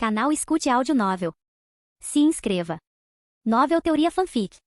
Canal Escute Áudio Novel. Se inscreva. Novel Teoria Fanfic.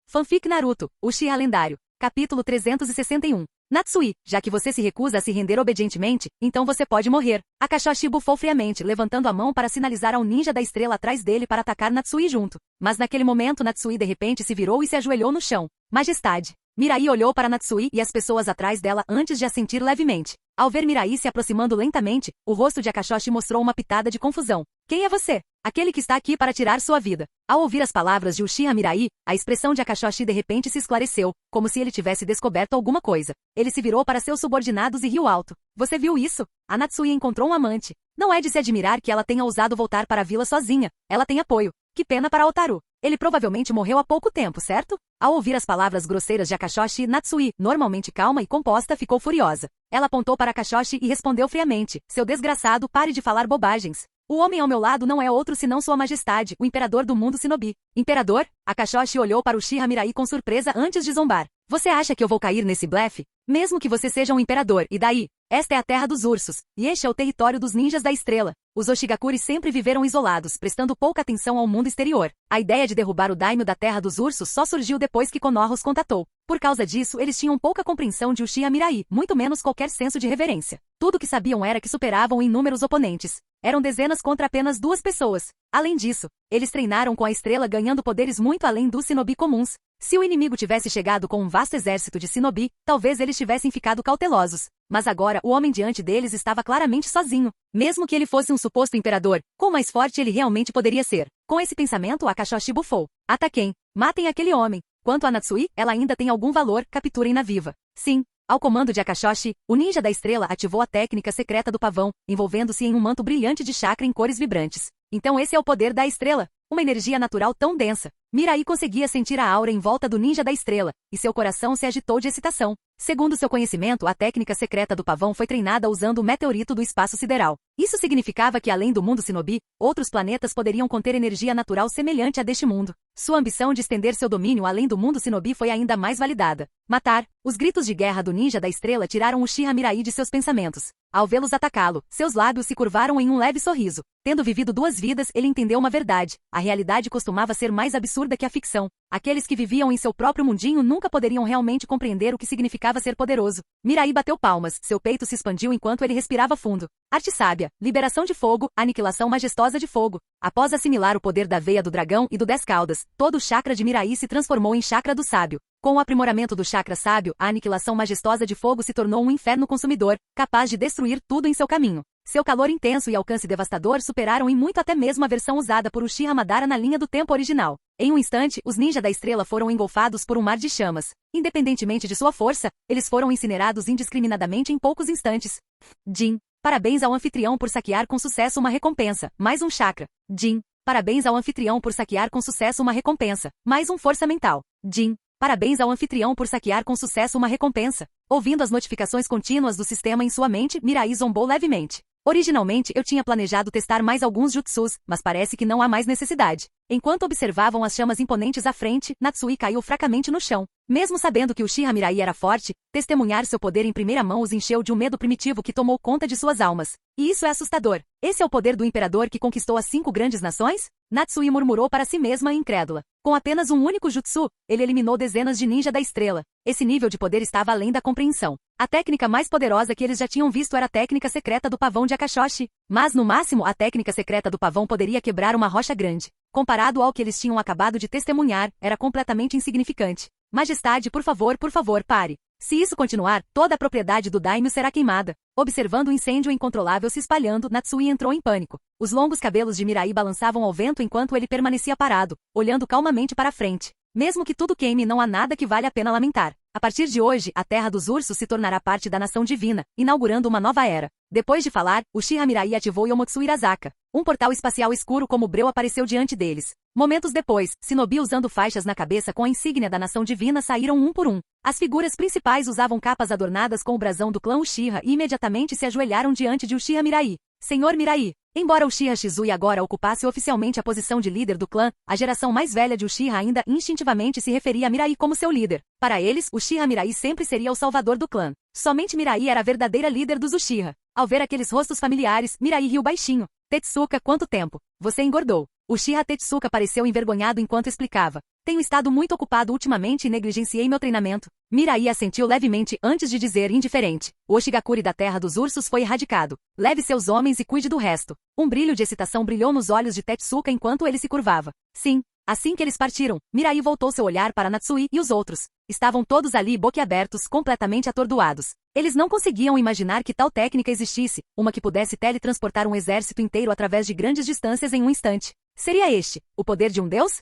Fanfic Naruto, Uchiha Lendário. Capítulo 361. Natsui, já que você se recusa a se render obedientemente, então você pode morrer. Akashoshi bufou friamente, levantando a mão para sinalizar ao ninja da estrela atrás dele para atacar Natsui junto. Mas naquele momento Natsui de repente se virou e se ajoelhou no chão. Majestade. Mirai olhou para Natsui e as pessoas atrás dela antes de assentir levemente. Ao ver Mirai se aproximando lentamente, o rosto de Akashoshi mostrou uma pitada de confusão. Quem é você? Aquele que está aqui para tirar sua vida. Ao ouvir as palavras de Uchiha Mirai, a expressão de Akashoshi de repente se esclareceu, como se ele tivesse descoberto alguma coisa. Ele se virou para seus subordinados e riu alto. Você viu isso? A Natsui encontrou um amante. Não é de se admirar que ela tenha ousado voltar para a vila sozinha. Ela tem apoio. Que pena para Otaru. Ele provavelmente morreu há pouco tempo, certo? Ao ouvir as palavras grosseiras de Akashoshi, Natsui, normalmente calma e composta, ficou furiosa. Ela apontou para Akashoshi e respondeu friamente. Seu desgraçado, pare de falar bobagens. O homem ao meu lado não é outro senão Sua Majestade, o Imperador do Mundo Shinobi. Imperador? Akashoshi olhou para Uchiha Mirai com surpresa antes de zombar. Você acha que eu vou cair nesse blefe? Mesmo que você seja um imperador, e daí? Esta é a terra dos ursos, e este é o território dos ninjas da estrela. Os Oshigakuri sempre viveram isolados, prestando pouca atenção ao mundo exterior. A ideia de derrubar o daimyo da terra dos ursos só surgiu depois que Konoha os contatou. Por causa disso, eles tinham pouca compreensão de Uchiha Mirai, muito menos qualquer senso de reverência. Tudo que sabiam era que superavam em número os oponentes. Eram dezenas contra apenas 2 pessoas. Além disso, eles treinaram com a estrela ganhando poderes muito além dos shinobi comuns. Se o inimigo tivesse chegado com um vasto exército de shinobi, talvez eles tivessem ficado cautelosos. Mas agora, o homem diante deles estava claramente sozinho. Mesmo que ele fosse um suposto imperador, quão mais forte ele realmente poderia ser? Com esse pensamento, Akashoshi bufou. Ataquem. Matem aquele homem. Quanto a Natsui, ela ainda tem algum valor, capturem-na viva. Sim. Ao comando de Akashoshi, o ninja da estrela ativou a técnica secreta do pavão, envolvendo-se em um manto brilhante de chakra em cores vibrantes. Então esse é o poder da estrela. Uma energia natural tão densa. Mirai conseguia sentir a aura em volta do ninja da estrela, e seu coração se agitou de excitação. Segundo seu conhecimento, a técnica secreta do pavão foi treinada usando o meteorito do espaço sideral. Isso significava que além do mundo shinobi, outros planetas poderiam conter energia natural semelhante à deste mundo. Sua ambição de estender seu domínio além do mundo shinobi foi ainda mais validada. Matar. Os gritos de guerra do ninja da estrela tiraram Uchiha Mirai de seus pensamentos. Ao vê-los atacá-lo, seus lábios se curvaram em um leve sorriso. Tendo vivido 2 vidas, ele entendeu uma verdade. A realidade costumava ser mais absurda que a ficção. Aqueles que viviam em seu próprio mundinho nunca poderiam realmente compreender o que significava ser poderoso. Mirai bateu palmas, seu peito se expandiu enquanto ele respirava fundo. Arte sábia, liberação de fogo, aniquilação majestosa de fogo. Após assimilar o poder da veia do dragão e do 10 caudas, todo o chakra de Mirai se transformou em chakra do sábio. Com o aprimoramento do chakra sábio, a aniquilação majestosa de fogo se tornou um inferno consumidor, capaz de destruir tudo em seu caminho. Seu calor intenso e alcance devastador superaram em muito até mesmo a versão usada por Uchiha Madara na linha do tempo original. Em um instante, os ninjas da estrela foram engolfados por um mar de chamas. Independentemente de sua força, eles foram incinerados indiscriminadamente em poucos instantes. Jin. Parabéns ao anfitrião por saquear com sucesso uma recompensa. Mais um chakra. Jin. Parabéns ao anfitrião por saquear com sucesso uma recompensa. Mais um força mental. Jin. Parabéns ao anfitrião por saquear com sucesso uma recompensa. Ouvindo as notificações contínuas do sistema em sua mente, Mirai zombou levemente. Originalmente eu tinha planejado testar mais alguns jutsus, mas parece que não há mais necessidade. Enquanto observavam as chamas imponentes à frente, Natsui caiu fracamente no chão. Mesmo sabendo que Uchiha Mirai era forte, testemunhar seu poder em primeira mão os encheu de um medo primitivo que tomou conta de suas almas. E isso é assustador. Esse é o poder do imperador que conquistou as 5 grandes nações? Natsui murmurou para si mesma incrédula. Com apenas um único jutsu, ele eliminou dezenas de ninja da estrela. Esse nível de poder estava além da compreensão. A técnica mais poderosa que eles já tinham visto era a técnica secreta do pavão de Akashoshi. Mas no máximo, a técnica secreta do pavão poderia quebrar uma rocha grande. Comparado ao que eles tinham acabado de testemunhar, era completamente insignificante. Majestade, por favor, pare. Se isso continuar, toda a propriedade do daimyo será queimada. Observando o incêndio incontrolável se espalhando, Natsui entrou em pânico. Os longos cabelos de Mirai balançavam ao vento enquanto ele permanecia parado, olhando calmamente para a frente. Mesmo que tudo queime, não há nada que vale a pena lamentar. A partir de hoje, a Terra dos Ursos se tornará parte da nação divina, inaugurando uma nova era. Depois de falar, Uchiha Mirai ativou Yomotsu Irazaka. Um portal espacial escuro como breu apareceu diante deles. Momentos depois, shinobi usando faixas na cabeça com a insígnia da nação divina saíram um por um. As figuras principais usavam capas adornadas com o brasão do clã Uchiha e imediatamente se ajoelharam diante de Uchiha Mirai. Senhor Mirai. Embora Uchiha Shizui agora ocupasse oficialmente a posição de líder do clã, a geração mais velha de Uchiha ainda instintivamente se referia a Mirai como seu líder. Para eles, Uchiha Mirai sempre seria o salvador do clã. Somente Mirai era a verdadeira líder dos Uchiha. Ao ver aqueles rostos familiares, Mirai riu baixinho. Tetsuka, quanto tempo? Você engordou. Uchiha Tetsuka pareceu envergonhado enquanto explicava. Tenho estado muito ocupado ultimamente e negligenciei meu treinamento. Mirai assentiu levemente antes de dizer indiferente. O Oshigakure da Terra dos Ursos foi erradicado. Leve seus homens e cuide do resto. Um brilho de excitação brilhou nos olhos de Tetsuka enquanto ele se curvava. Sim. Assim que eles partiram, Mirai voltou seu olhar para Natsui e os outros. Estavam todos ali boquiabertos, completamente atordoados. Eles não conseguiam imaginar que tal técnica existisse, uma que pudesse teletransportar um exército inteiro através de grandes distâncias em um instante. Seria este o poder de um deus?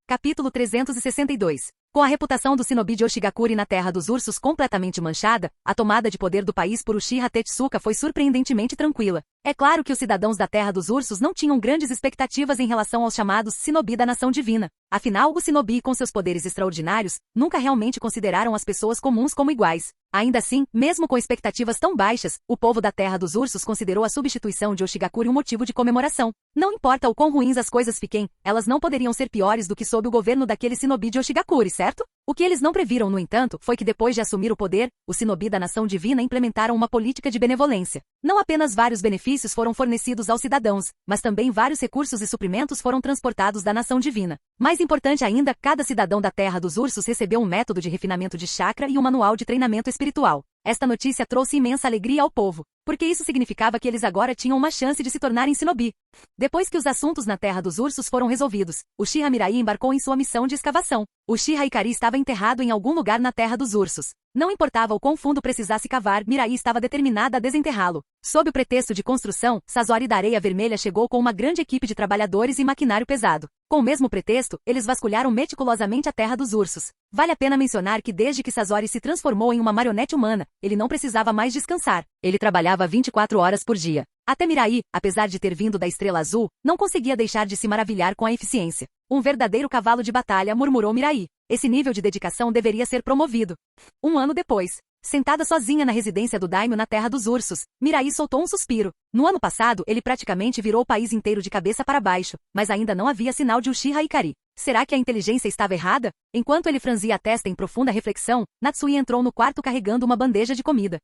Capítulo 362. Com a reputação do Shinobi de Oshigakure na Terra dos Ursos completamente manchada, a tomada de poder do país por Uchiha Tetsuka foi surpreendentemente tranquila. É claro que os cidadãos da Terra dos Ursos não tinham grandes expectativas em relação aos chamados Shinobi da Nação Divina. Afinal, os Shinobi, com seus poderes extraordinários, nunca realmente consideraram as pessoas comuns como iguais. Ainda assim, mesmo com expectativas tão baixas, o povo da Terra dos Ursos considerou a substituição de Oshigakure um motivo de comemoração. Não importa o quão ruins as coisas fiquem, elas não poderiam ser piores do que sob o governo daquele Shinobi de Oshigakure, certo? O que eles não previram, no entanto, foi que depois de assumir o poder, os Shinobi da Nação Divina implementaram uma política de benevolência. Não apenas vários benefícios foram fornecidos aos cidadãos, mas também vários recursos e suprimentos foram transportados da Nação Divina. Mais importante ainda, cada cidadão da Terra dos Ursos recebeu um método de refinamento de chakra e um manual de treinamento espiritual. Esta notícia trouxe imensa alegria ao povo, porque isso significava que eles agora tinham uma chance de se tornarem Shinobi. Depois que os assuntos na Terra dos Ursos foram resolvidos, Uchiha Mirai embarcou em sua missão de escavação. Uchiha Ikari estava enterrado em algum lugar na Terra dos Ursos. Não importava o quão fundo precisasse cavar, Mirai estava determinada a desenterrá-lo. Sob o pretexto de construção, Sazori da Areia Vermelha chegou com uma grande equipe de trabalhadores e maquinário pesado. Com o mesmo pretexto, eles vasculharam meticulosamente a Terra dos Ursos. Vale a pena mencionar que desde que Sazori se transformou em uma marionete humana, ele não precisava mais descansar. Ele trabalhava 24 horas por dia. Até Mirai, apesar de ter vindo da Estrela Azul, não conseguia deixar de se maravilhar com a eficiência. Um verdadeiro cavalo de batalha, murmurou Mirai. Esse nível de dedicação deveria ser promovido. Um ano depois, sentada sozinha na residência do Daimyo na Terra dos Ursos, Mirai soltou um suspiro. No ano passado, ele praticamente virou o país inteiro de cabeça para baixo, mas ainda não havia sinal de Uchiha Ikari. Será que a inteligência estava errada? Enquanto ele franzia a testa em profunda reflexão, Natsui entrou no quarto carregando uma bandeja de comida.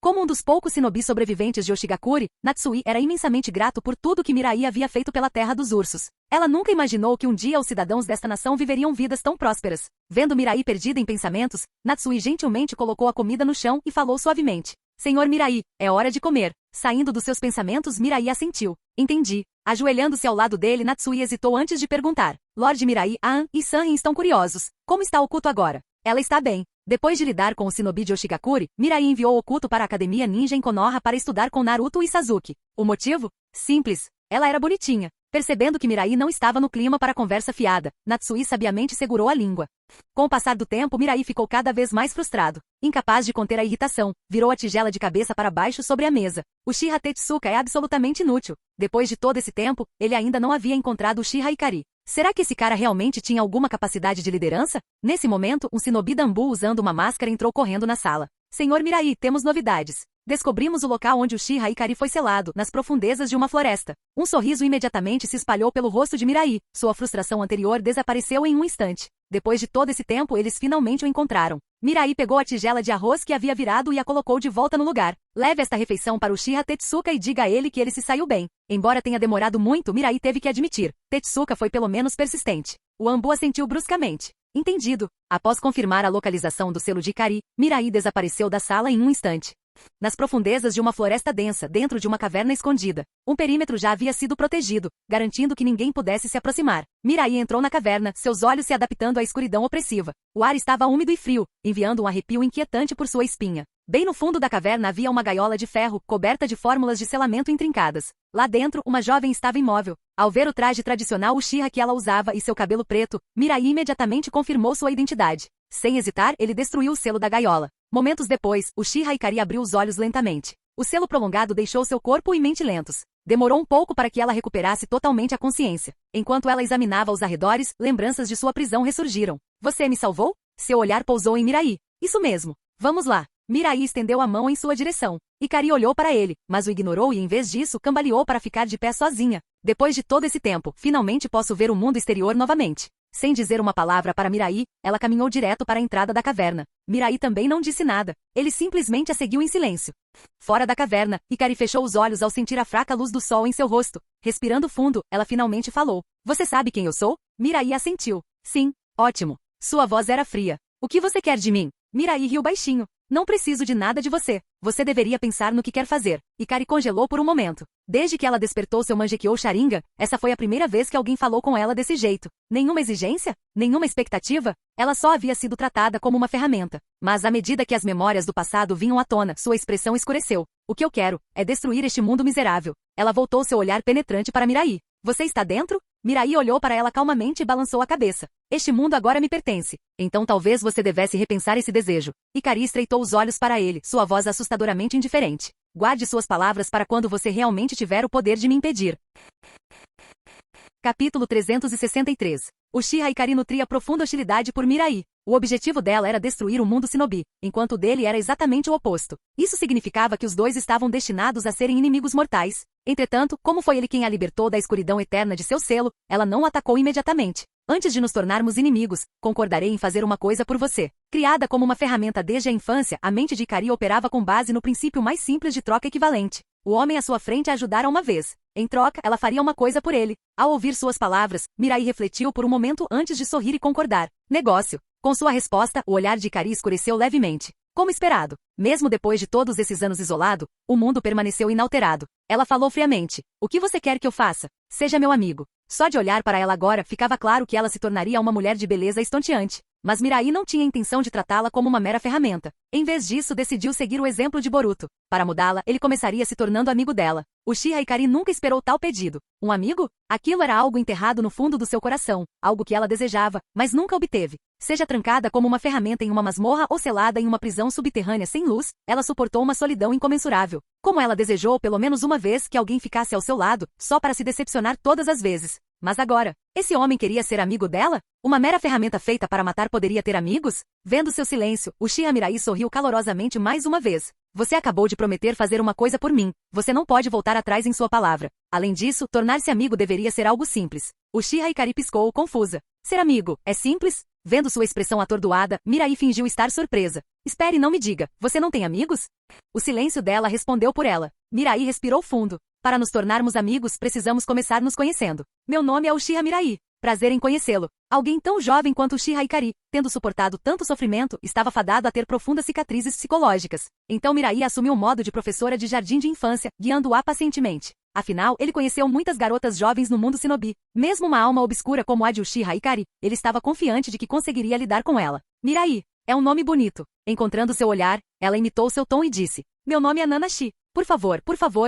Como um dos poucos Shinobi sobreviventes de Oshigakure, Natsui era imensamente grato por tudo que Mirai havia feito pela Terra dos Ursos. Ela nunca imaginou que um dia os cidadãos desta nação viveriam vidas tão prósperas. Vendo Mirai perdida em pensamentos, Natsui gentilmente colocou a comida no chão e falou suavemente. Senhor Mirai, é hora de comer. Saindo dos seus pensamentos, Mirai assentiu. Entendi. Ajoelhando-se ao lado dele, Natsui hesitou antes de perguntar. Lord Mirai, An e Sanrin estão curiosos. Como está o culto agora? Ela está bem. Depois de lidar com o Shinobi de Oshigakure, Mirai enviou o culto para a Academia Ninja em Konoha para estudar com Naruto e Sasuke. O motivo? Simples. Ela era bonitinha. Percebendo que Mirai não estava no clima para conversa fiada, Natsui sabiamente segurou a língua. Com o passar do tempo, Mirai ficou cada vez mais frustrado. Incapaz de conter a irritação, virou a tigela de cabeça para baixo sobre a mesa. Uchiha Tetsuka é absolutamente inútil. Depois de todo esse tempo, ele ainda não havia encontrado Uchiha Ikari. Será que esse cara realmente tinha alguma capacidade de liderança? Nesse momento, um Shinobi Danbu usando uma máscara entrou correndo na sala. Senhor Mirai, temos novidades. Descobrimos o local onde Uchiha Ikari foi selado, nas profundezas de uma floresta. Um sorriso imediatamente se espalhou pelo rosto de Mirai. Sua frustração anterior desapareceu em um instante. Depois de todo esse tempo, eles finalmente o encontraram. Mirai pegou a tigela de arroz que havia virado e a colocou de volta no lugar. Leve esta refeição para Uchiha Tetsuka e diga a ele que ele se saiu bem. Embora tenha demorado muito, Mirai teve que admitir. Tetsuka foi pelo menos persistente. O Anbu assentiu bruscamente. Entendido. Após confirmar a localização do selo de Ikari, Mirai desapareceu da sala em um instante. Nas profundezas de uma floresta densa, dentro de uma caverna escondida, um perímetro já havia sido protegido, garantindo que ninguém pudesse se aproximar. Mirai entrou na caverna, seus olhos se adaptando à escuridão opressiva. O ar estava úmido e frio, enviando um arrepio inquietante por sua espinha. Bem no fundo da caverna havia uma gaiola de ferro, coberta de fórmulas de selamento intrincadas. Lá dentro, uma jovem estava imóvel. Ao ver o traje tradicional Uchiha que ela usava e seu cabelo preto, Mirai imediatamente confirmou sua identidade. Sem hesitar, ele destruiu o selo da gaiola. Momentos depois, Uchiha Ikari abriu os olhos lentamente. O selo prolongado deixou seu corpo e mente lentos. Demorou um pouco para que ela recuperasse totalmente a consciência. Enquanto ela examinava os arredores, lembranças de sua prisão ressurgiram. Você me salvou? Seu olhar pousou em Mirai. Isso mesmo. Vamos lá. Mirai estendeu a mão em sua direção. Ikari olhou para ele, mas o ignorou e em vez disso cambaleou para ficar de pé sozinha. Depois de todo esse tempo, finalmente posso ver o mundo exterior novamente. Sem dizer uma palavra para Mirai, ela caminhou direto para a entrada da caverna. Mirai também não disse nada. Ele simplesmente a seguiu em silêncio. Fora da caverna, Hikari fechou os olhos ao sentir a fraca luz do sol em seu rosto. Respirando fundo, ela finalmente falou. Você sabe quem eu sou? Mirai assentiu. Sim, ótimo. Sua voz era fria. O que você quer de mim? Mirai riu baixinho. Não preciso de nada de você. Você deveria pensar no que quer fazer. Hikari congelou por um momento. Desde que ela despertou seu Mangekyou Sharingan, essa foi a primeira vez que alguém falou com ela desse jeito. Nenhuma exigência? Nenhuma expectativa? Ela só havia sido tratada como uma ferramenta. Mas à medida que as memórias do passado vinham à tona, sua expressão escureceu. O que eu quero é destruir este mundo miserável. Ela voltou seu olhar penetrante para Mirai. Você está dentro? Mirai olhou para ela calmamente e balançou a cabeça. Este mundo agora me pertence. Então talvez você devesse repensar esse desejo. Hikari estreitou os olhos para ele, sua voz assustadoramente indiferente. Guarde suas palavras para quando você realmente tiver o poder de me impedir. Capítulo 363. Uchiha Hikari nutria profunda hostilidade por Mirai. O objetivo dela era destruir o mundo Shinobi, enquanto o dele era exatamente o oposto. Isso significava que os dois estavam destinados a serem inimigos mortais. Entretanto, como foi ele quem a libertou da escuridão eterna de seu selo, ela não o atacou imediatamente. Antes de nos tornarmos inimigos, concordarei em fazer uma coisa por você. Criada como uma ferramenta desde a infância, a mente de Hikari operava com base no princípio mais simples de troca equivalente. O homem à sua frente a ajudara uma vez. Em troca, ela faria uma coisa por ele. Ao ouvir suas palavras, Mirai refletiu por um momento antes de sorrir e concordar. Negócio. Com sua resposta, o olhar de Hikari escureceu levemente. Como esperado. Mesmo depois de todos esses anos isolado, o mundo permaneceu inalterado. Ela falou friamente. O que você quer que eu faça? Seja meu amigo. Só de olhar para ela agora, ficava claro que ela se tornaria uma mulher de beleza estonteante. Mas Mirai não tinha intenção de tratá-la como uma mera ferramenta. Em vez disso, decidiu seguir o exemplo de Boruto. Para mudá-la, ele começaria se tornando amigo dela. Uchiha Hikari nunca esperou tal pedido. Um amigo? Aquilo era algo enterrado no fundo do seu coração, algo que ela desejava, mas nunca obteve. Seja trancada como uma ferramenta em uma masmorra ou selada em uma prisão subterrânea sem luz, ela suportou uma solidão incomensurável. Como ela desejou pelo menos uma vez que alguém ficasse ao seu lado, só para se decepcionar todas as vezes. Mas agora, esse homem queria ser amigo dela? Uma mera ferramenta feita para matar poderia ter amigos? Vendo seu silêncio, Uchiha Mirai sorriu calorosamente mais uma vez. Você acabou de prometer fazer uma coisa por mim. Você não pode voltar atrás em sua palavra. Além disso, tornar-se amigo deveria ser algo simples. Uchiha Hikari piscou, confusa. Ser amigo, é simples? Vendo sua expressão atordoada, Mirai fingiu estar surpresa. Espere, não me diga. Você não tem amigos? O silêncio dela respondeu por ela. Mirai respirou fundo. Para nos tornarmos amigos, precisamos começar nos conhecendo. Meu nome é Uchiha Mirai. Prazer em conhecê-lo. Alguém tão jovem quanto Uchiha Hikari, tendo suportado tanto sofrimento, estava fadado a ter profundas cicatrizes psicológicas. Então Mirai assumiu o modo de professora de jardim de infância, guiando-a pacientemente. Afinal, ele conheceu muitas garotas jovens no mundo Shinobi. Mesmo uma alma obscura como a de Uchiha Hikari, ele estava confiante de que conseguiria lidar com ela. Mirai. É um nome bonito. Encontrando seu olhar, ela imitou seu tom e disse. Meu nome é Nanashi. Por favor,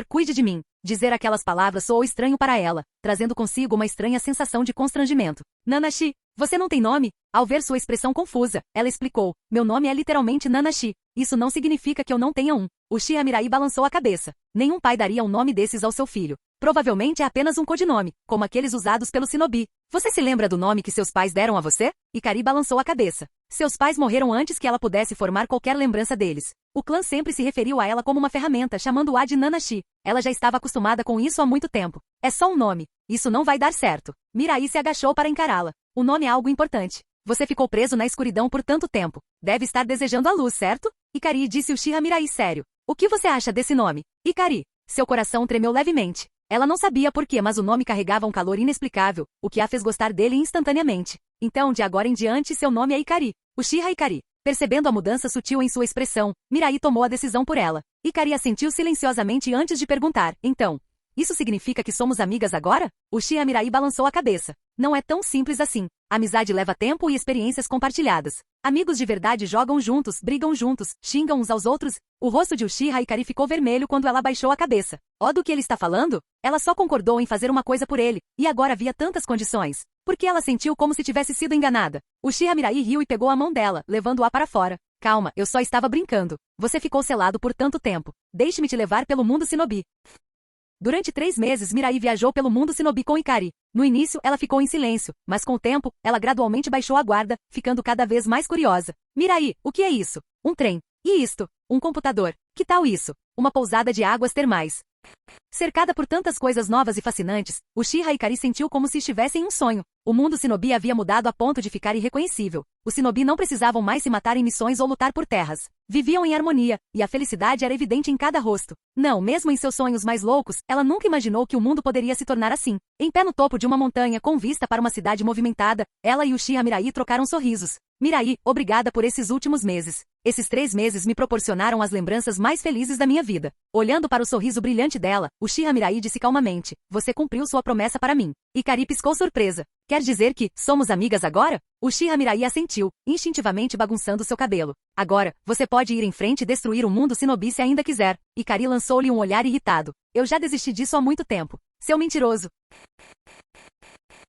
cuide de mim. Dizer aquelas palavras soou estranho para ela, trazendo consigo uma estranha sensação de constrangimento. Nanashi, você não tem nome? Ao ver sua expressão confusa, ela explicou. Meu nome é literalmente Nanashi. Isso não significa que eu não tenha um. Uchiha Mirai balançou a cabeça. Nenhum pai daria um nome desses ao seu filho. Provavelmente é apenas um codinome, como aqueles usados pelo Shinobi. Você se lembra do nome que seus pais deram a você? Hikari balançou a cabeça. Seus pais morreram antes que ela pudesse formar qualquer lembrança deles. O clã sempre se referiu a ela como uma ferramenta, chamando-a de Nanashi. Ela já estava acostumada com isso há muito tempo. É só um nome. Isso não vai dar certo. Mirai se agachou para encará-la. O nome é algo importante. Você ficou preso na escuridão por tanto tempo. Deve estar desejando a luz, certo? Hikari disse Uchiha Mirai sério. O que você acha desse nome? Hikari. Seu coração tremeu levemente. Ela não sabia por quê, mas o nome carregava um calor inexplicável, o que a fez gostar dele instantaneamente. Então, de agora em diante, seu nome é Hikari. Uchiha Hikari. Percebendo a mudança sutil em sua expressão, Mirai tomou a decisão por ela. Hikari assentiu silenciosamente antes de perguntar. Então, isso significa que somos amigas agora? Uchiha Mirai balançou a cabeça. Não é tão simples assim. Amizade leva tempo e experiências compartilhadas. Amigos de verdade jogam juntos, brigam juntos, xingam uns aos outros. O rosto de Uchiha Hikari ficou vermelho quando ela baixou a cabeça. Ó, do que ele está falando? Ela só concordou em fazer uma coisa por ele, e agora havia tantas condições. Porque ela sentiu como se tivesse sido enganada. Uchiha Mirai riu e pegou a mão dela, levando-a para fora. Calma, eu só estava brincando. Você ficou selado por tanto tempo. Deixe-me te levar pelo mundo Shinobi. Durante 3 meses, Mirai viajou pelo mundo Shinobi com Hikari. No início, ela ficou em silêncio, mas com o tempo, ela gradualmente baixou a guarda, ficando cada vez mais curiosa. Mirai, o que é isso? Um trem. E isto? Um computador. Que tal isso? Uma pousada de águas termais. Cercada por tantas coisas novas e fascinantes, Uchiha Ikari sentiu como se estivesse em um sonho. O mundo Shinobi havia mudado a ponto de ficar irreconhecível. Os Shinobi não precisavam mais se matar em missões ou lutar por terras. Viviam em harmonia, e a felicidade era evidente em cada rosto. Não, mesmo em seus sonhos mais loucos, ela nunca imaginou que o mundo poderia se tornar assim. Em pé no topo de uma montanha com vista para uma cidade movimentada, ela e Uchiha Mirai trocaram sorrisos. Mirai, obrigada por esses últimos meses. Esses 3 meses me proporcionaram as lembranças mais felizes da minha vida. Olhando para o sorriso brilhante dela, Uchiha Mirai disse calmamente, você cumpriu sua promessa para mim. Ikari piscou surpresa. Quer dizer que, somos amigas agora? Uchiha Mirai assentiu, instintivamente bagunçando seu cabelo. Agora, você pode ir em frente e destruir o mundo Shinobi se ainda quiser. Ikari lançou-lhe um olhar irritado. Eu já desisti disso há muito tempo. Seu mentiroso.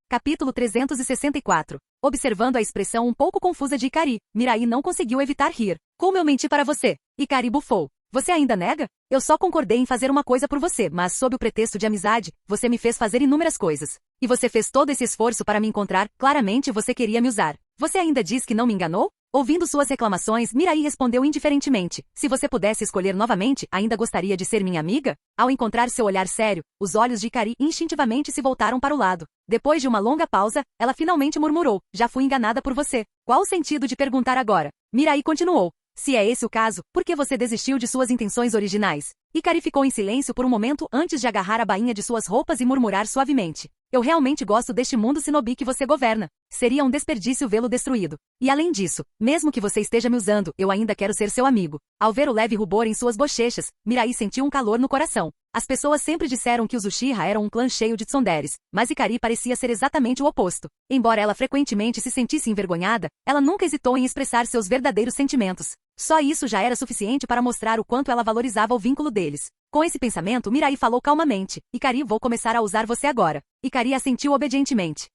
Capítulo 364. Observando a expressão um pouco confusa de Ikari, Mirai não conseguiu evitar rir. Como eu menti para você? Ikari bufou. Você ainda nega? Eu só concordei em fazer uma coisa por você, mas sob o pretexto de amizade, você me fez fazer inúmeras coisas. E você fez todo esse esforço para me encontrar, claramente você queria me usar. Você ainda diz que não me enganou? Ouvindo suas reclamações, Mirai respondeu indiferentemente. Se você pudesse escolher novamente, ainda gostaria de ser minha amiga? Ao encontrar seu olhar sério, os olhos de Ikari instintivamente se voltaram para o lado. Depois de uma longa pausa, ela finalmente murmurou, já fui enganada por você. Qual o sentido de perguntar agora? Mirai continuou. Se é esse o caso, por que você desistiu de suas intenções originais? Ikari ficou em silêncio por um momento antes de agarrar a bainha de suas roupas e murmurar suavemente. Eu realmente gosto deste mundo Shinobi que você governa. Seria um desperdício vê-lo destruído. E além disso, mesmo que você esteja me usando, eu ainda quero ser seu amigo. Ao ver o leve rubor em suas bochechas, Mirai sentiu um calor no coração. As pessoas sempre disseram que os Uchiha eram um clã cheio de tsunderes, mas Ikari parecia ser exatamente o oposto. Embora ela frequentemente se sentisse envergonhada, ela nunca hesitou em expressar seus verdadeiros sentimentos. Só isso já era suficiente para mostrar o quanto ela valorizava o vínculo deles. Com esse pensamento, Mirai falou calmamente. Ikari, vou começar a usar você agora. Ikari assentiu obedientemente.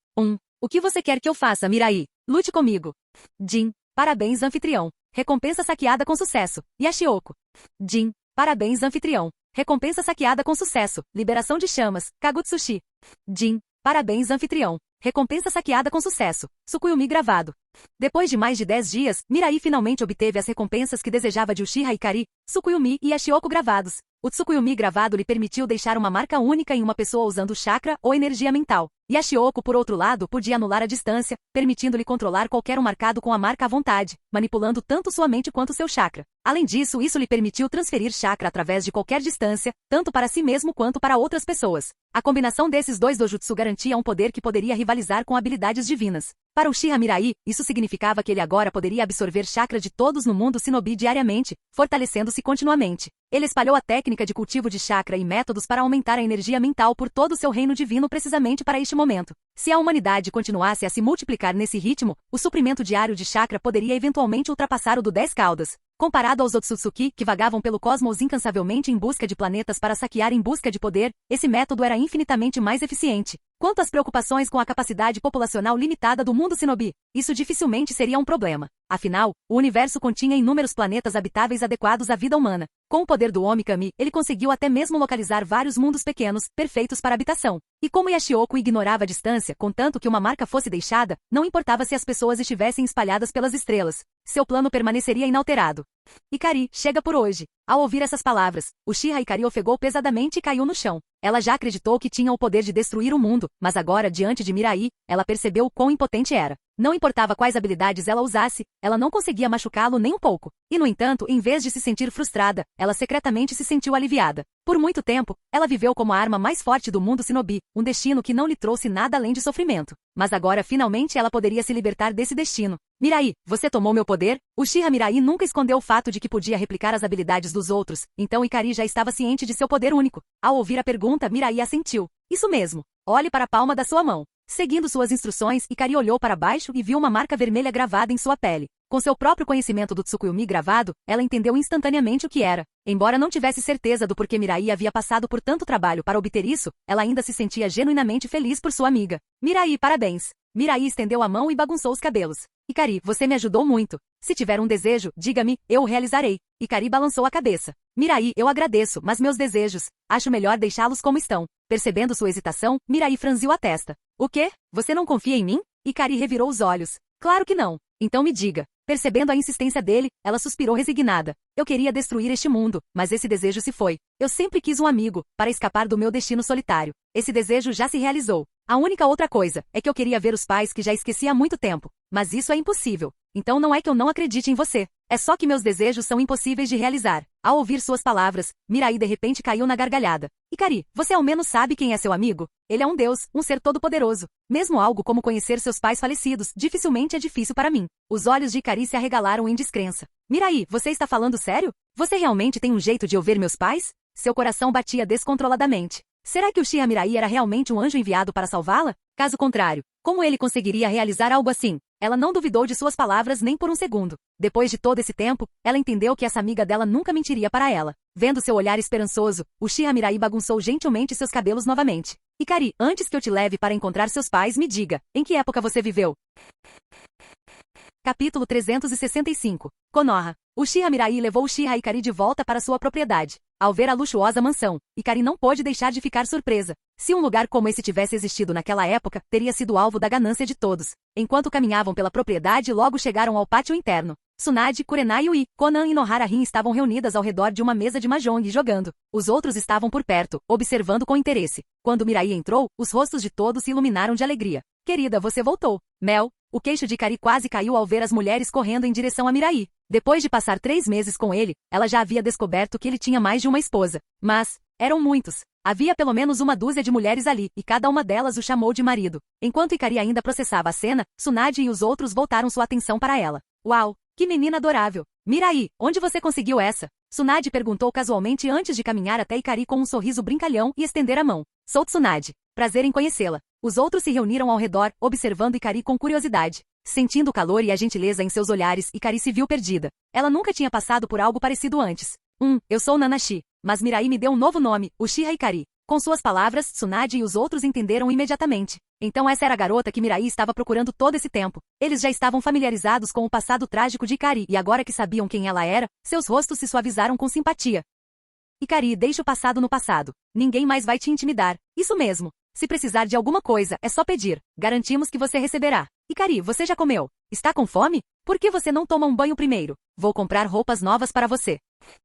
O que você quer que eu faça, Mirai? Lute comigo. Jin. Parabéns, anfitrião. Recompensa saqueada com sucesso. Yashioko. Jin. Parabéns, anfitrião. Recompensa saqueada com sucesso. Liberação de chamas. Kagutsushi. Jin. Parabéns, anfitrião. Recompensa saqueada com sucesso. Tsukuyomi gravado. Depois de mais de 10 dias, Mirai finalmente obteve as recompensas que desejava de Uchiha Ikari, Tsukuyomi e Yashioko gravados. O Tsukuyomi gravado lhe permitiu deixar uma marca única em uma pessoa usando chakra ou energia mental. Yashioko, por outro lado, podia anular a distância, permitindo-lhe controlar qualquer um marcado com a marca à vontade, manipulando tanto sua mente quanto seu chakra. Além disso, isso lhe permitiu transferir chakra através de qualquer distância, tanto para si mesmo quanto para outras pessoas. A combinação desses dois dojutsu garantia um poder que poderia rivalizar com habilidades divinas. Para Uchiha Mirai, isso significava que ele agora poderia absorver chakra de todos no mundo Shinobi diariamente, fortalecendo-se continuamente. Ele espalhou a técnica de cultivo de chakra e métodos para aumentar a energia mental por todo o seu reino divino precisamente para este momento. Se a humanidade continuasse a se multiplicar nesse ritmo, o suprimento diário de chakra poderia eventualmente ultrapassar o do 10 caudas. Comparado aos Otsutsuki, que vagavam pelo cosmos incansavelmente em busca de planetas para saquear em busca de poder, esse método era infinitamente mais eficiente. Quanto às preocupações com a capacidade populacional limitada do mundo Shinobi, isso dificilmente seria um problema. Afinal, o universo continha inúmeros planetas habitáveis adequados à vida humana. Com o poder do Omikami, ele conseguiu até mesmo localizar vários mundos pequenos, perfeitos para habitação. E como Yashioko ignorava a distância, contanto que uma marca fosse deixada, não importava se as pessoas estivessem espalhadas pelas estrelas. Seu plano permaneceria inalterado. Ikari, chega por hoje. Ao ouvir essas palavras, Uchiha Ikari ofegou pesadamente e caiu no chão. Ela já acreditou que tinha o poder de destruir o mundo, mas agora, diante de Mirai, ela percebeu o quão impotente era. Não importava quais habilidades ela usasse, ela não conseguia machucá-lo nem um pouco. E, no entanto, em vez de se sentir frustrada, ela secretamente se sentiu aliviada. Por muito tempo, ela viveu como a arma mais forte do mundo Shinobi, um destino que não lhe trouxe nada além de sofrimento. Mas agora, finalmente, ela poderia se libertar desse destino. Mirai, você tomou meu poder? Uchiha Mirai nunca escondeu o fato de que podia replicar as habilidades dos outros, então Ikari já estava ciente de seu poder único. Ao ouvir a pergunta, Mirai assentiu. Isso mesmo. Olhe para a palma da sua mão. Seguindo suas instruções, Ikari olhou para baixo e viu uma marca vermelha gravada em sua pele. Com seu próprio conhecimento do Tsukuyomi gravado, ela entendeu instantaneamente o que era. Embora não tivesse certeza do porquê Mirai havia passado por tanto trabalho para obter isso, ela ainda se sentia genuinamente feliz por sua amiga. Mirai, parabéns! Mirai estendeu a mão e bagunçou os cabelos. Ikari, você me ajudou muito. Se tiver um desejo, diga-me, eu o realizarei. Ikari balançou a cabeça. Mirai, eu agradeço, mas meus desejos, acho melhor deixá-los como estão. Percebendo sua hesitação, Mirai franziu a testa. O quê? Você não confia em mim? Ikari revirou os olhos. Claro que não. Então me diga. Percebendo a insistência dele, ela suspirou resignada. Eu queria destruir este mundo, mas esse desejo se foi. Eu sempre quis um amigo, para escapar do meu destino solitário. Esse desejo já se realizou. A única outra coisa é que eu queria ver os pais que já esqueci há muito tempo. Mas isso é impossível. Então não é que eu não acredite em você. É só que meus desejos são impossíveis de realizar. Ao ouvir suas palavras, Mirai de repente caiu na gargalhada. Ikari, você ao menos sabe quem é seu amigo? Ele é um deus, um ser todo-poderoso. Mesmo algo como conhecer seus pais falecidos, dificilmente é difícil para mim. Os olhos de Ikari se arregalaram em descrença. Mirai, você está falando sério? Você realmente tem um jeito de eu ver meus pais? Seu coração batia descontroladamente. Será que Uchiha Mirai era realmente um anjo enviado para salvá-la? Caso contrário, como ele conseguiria realizar algo assim? Ela não duvidou de suas palavras nem por um segundo. Depois de todo esse tempo, ela entendeu que essa amiga dela nunca mentiria para ela. Vendo seu olhar esperançoso, Uchiha Mirai bagunçou gentilmente seus cabelos novamente. Ikari, antes que eu te leve para encontrar seus pais, me diga, em que época você viveu? Capítulo 365. Konoha. Uchiha Mirai levou Uchiha Ikari de volta para sua propriedade. Ao ver a luxuosa mansão, Ikari não pôde deixar de ficar surpresa. Se um lugar como esse tivesse existido naquela época, teria sido alvo da ganância de todos. Enquanto caminhavam pela propriedade, logo chegaram ao pátio interno. Tsunade, Kurenai Ui, Konan e Nohara Rin estavam reunidas ao redor de uma mesa de mahjong jogando. Os outros estavam por perto, observando com interesse. Quando Mirai entrou, os rostos de todos se iluminaram de alegria. Querida, você voltou. Mel. O queixo de Ikari quase caiu ao ver as mulheres correndo em direção a Mirai. Depois de passar 3 meses com ele, ela já havia descoberto que ele tinha mais de uma esposa. Mas, eram muitos. Havia pelo menos uma dúzia de mulheres ali, e cada uma delas o chamou de marido. Enquanto Ikari ainda processava a cena, Tsunade e os outros voltaram sua atenção para ela. Uau! Que menina adorável! Mirai, onde você conseguiu essa? Tsunade perguntou casualmente antes de caminhar até Ikari com um sorriso brincalhão e estender a mão. Sou Tsunade. Prazer em conhecê-la. Os outros se reuniram ao redor, observando Ikari com curiosidade. Sentindo o calor e a gentileza em seus olhares, Ikari se viu perdida. Ela nunca tinha passado por algo parecido antes. Eu sou Nanashi, mas Mirai me deu um novo nome, Uchiha Ikari. Com suas palavras, Tsunade e os outros entenderam imediatamente. Então essa era a garota que Mirai estava procurando todo esse tempo. Eles já estavam familiarizados com o passado trágico de Ikari e agora que sabiam quem ela era, seus rostos se suavizaram com simpatia. Ikari, deixe o passado no passado. Ninguém mais vai te intimidar. Isso mesmo. Se precisar de alguma coisa, é só pedir. Garantimos que você receberá. Ikari, você já comeu? Está com fome? Por que você não toma um banho primeiro? Vou comprar roupas novas para você.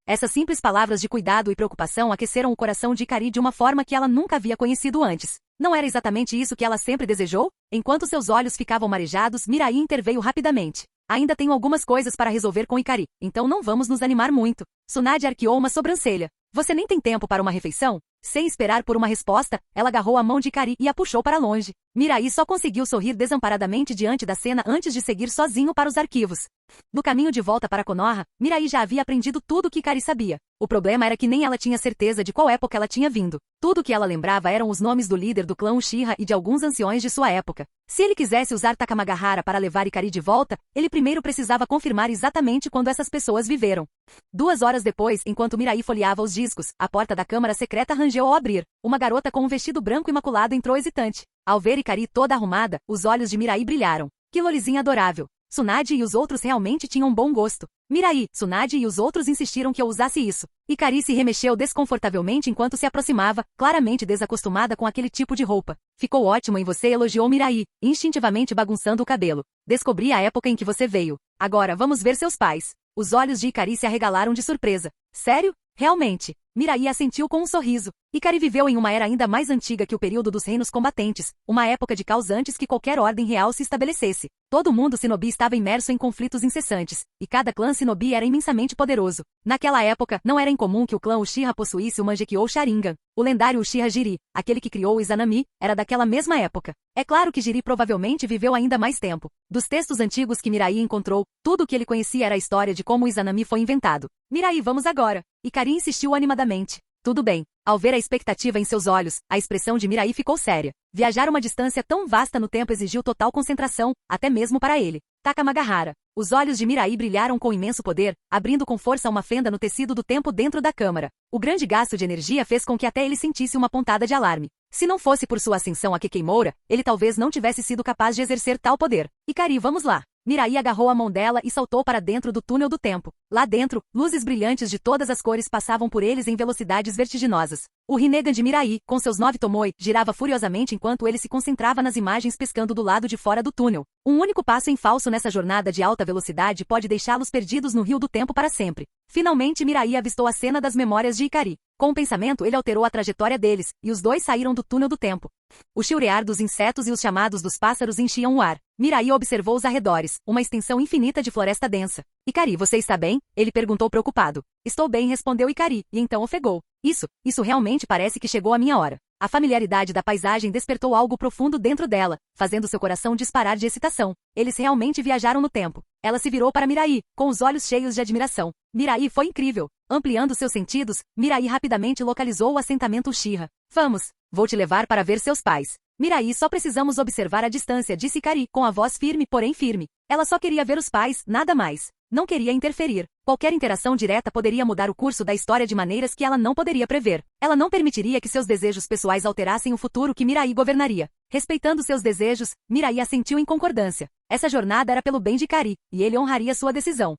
Essas simples palavras de cuidado e preocupação aqueceram o coração de Ikari de uma forma que ela nunca havia conhecido antes. Não era exatamente isso que ela sempre desejou? Enquanto seus olhos ficavam marejados, Mirai interveio rapidamente. Ainda tenho algumas coisas para resolver com Ikari, então não vamos nos animar muito. Tsunade arqueou uma sobrancelha. Você nem tem tempo para uma refeição? Sem esperar por uma resposta, ela agarrou a mão de Ikari e a puxou para longe. Mirai só conseguiu sorrir desamparadamente diante da cena antes de seguir sozinho para os arquivos. No caminho de volta para Konoha, Mirai já havia aprendido tudo o que Ikari sabia. O problema era que nem ela tinha certeza de qual época ela tinha vindo. Tudo o que ela lembrava eram os nomes do líder do clã Uchiha e de alguns anciões de sua época. Se ele quisesse usar Takamagahara para levar Ikari de volta, ele primeiro precisava confirmar exatamente quando essas pessoas viveram. 2 horas depois, enquanto Mirai folheava os discos, a porta da câmara secreta rangeu ao abrir. Uma garota com um vestido branco imaculado entrou hesitante. Ao ver Ikari toda arrumada, os olhos de Mirai brilharam. Que lolizinha adorável! Tsunade e os outros realmente tinham bom gosto. Mirai, Tsunade e os outros insistiram que eu usasse isso. Ikari se remexeu desconfortavelmente enquanto se aproximava, claramente desacostumada com aquele tipo de roupa. Ficou ótimo em você, elogiou Mirai, instintivamente bagunçando o cabelo. Descobri a época em que você veio. Agora vamos ver seus pais. Os olhos de Ikari se arregalaram de surpresa. Sério? Realmente? Mirai assentiu com um sorriso. Ikari viveu em uma era ainda mais antiga que o período dos reinos combatentes, uma época de caos antes que qualquer ordem real se estabelecesse. Todo mundo Shinobi estava imerso em conflitos incessantes, e cada clã Shinobi era imensamente poderoso. Naquela época, não era incomum que o clã Uchiha possuísse o Mangekyou Sharingan. O lendário Uchiha Jiri, aquele que criou o Izanami, era daquela mesma época. É claro que Jiri provavelmente viveu ainda mais tempo. Dos textos antigos que Mirai encontrou, tudo o que ele conhecia era a história de como o Izanami foi inventado. Mirai, vamos agora. Ikari insistiu animadamente. Tudo bem. Ao ver a expectativa em seus olhos, a expressão de Mirai ficou séria. Viajar uma distância tão vasta no tempo exigiu total concentração, até mesmo para ele. Takamagahara. Os olhos de Mirai brilharam com imenso poder, abrindo com força uma fenda no tecido do tempo dentro da câmara. O grande gasto de energia fez com que até ele sentisse uma pontada de alarme. Se não fosse por sua ascensão a Kekemoura, ele talvez não tivesse sido capaz de exercer tal poder. Ikari, vamos lá. Mirai agarrou a mão dela e saltou para dentro do túnel do tempo. Lá dentro, luzes brilhantes de todas as cores passavam por eles em velocidades vertiginosas. O Rinnegan de Mirai, com seus 9 Tomoe, girava furiosamente enquanto ele se concentrava nas imagens pescando do lado de fora do túnel. Um único passo em falso nessa jornada de alta velocidade pode deixá-los perdidos no rio do tempo para sempre. Finalmente Mirai avistou a cena das memórias de Ikari. Com o pensamento ele alterou a trajetória deles, e os dois saíram do túnel do tempo. O chilrear dos insetos e os chamados dos pássaros enchiam o ar. Mirai observou os arredores, uma extensão infinita de floresta densa. Ikari, você está bem? Ele perguntou preocupado. Estou bem, respondeu Ikari, e então ofegou. Isso realmente parece que chegou a minha hora. A familiaridade da paisagem despertou algo profundo dentro dela, fazendo seu coração disparar de excitação. Eles realmente viajaram no tempo. Ela se virou para Mirai, com os olhos cheios de admiração. Mirai foi incrível. Ampliando seus sentidos, Mirai rapidamente localizou o assentamento Uchiha. Vamos, vou te levar para ver seus pais. Mirai, só precisamos observar a distância, disse Ikari, com a voz firme, porém firme. Ela só queria ver os pais, nada mais. Não queria interferir. Qualquer interação direta poderia mudar o curso da história de maneiras que ela não poderia prever. Ela não permitiria que seus desejos pessoais alterassem o futuro que Mirai governaria. Respeitando seus desejos, Mirai assentiu em concordância. Essa jornada era pelo bem de Ikari, e ele honraria sua decisão.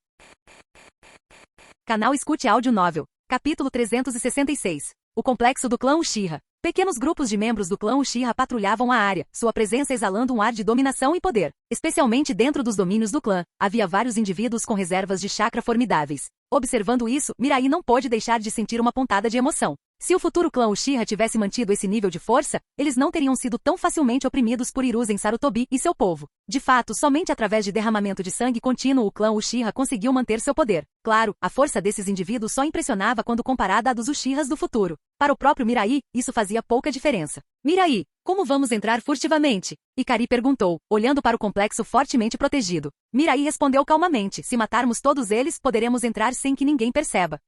Canal Escute Áudio Novel. Capítulo 366. O complexo do clã Uchiha. Pequenos grupos de membros do clã Uchiha patrulhavam a área, sua presença exalando um ar de dominação e poder. Especialmente dentro dos domínios do clã, havia vários indivíduos com reservas de chakra formidáveis. Observando isso, Mirai não pôde deixar de sentir uma pontada de emoção. Se o futuro clã Uchiha tivesse mantido esse nível de força, eles não teriam sido tão facilmente oprimidos por Hiruzen Sarutobi e seu povo. De fato, somente através de derramamento de sangue contínuo o clã Uchiha conseguiu manter seu poder. Claro, a força desses indivíduos só impressionava quando comparada à dos Uchihas do futuro. Para o próprio Mirai, isso fazia pouca diferença. Mirai, como vamos entrar furtivamente? Ikari perguntou, olhando para o complexo fortemente protegido. Mirai respondeu calmamente, se matarmos todos eles, poderemos entrar sem que ninguém perceba.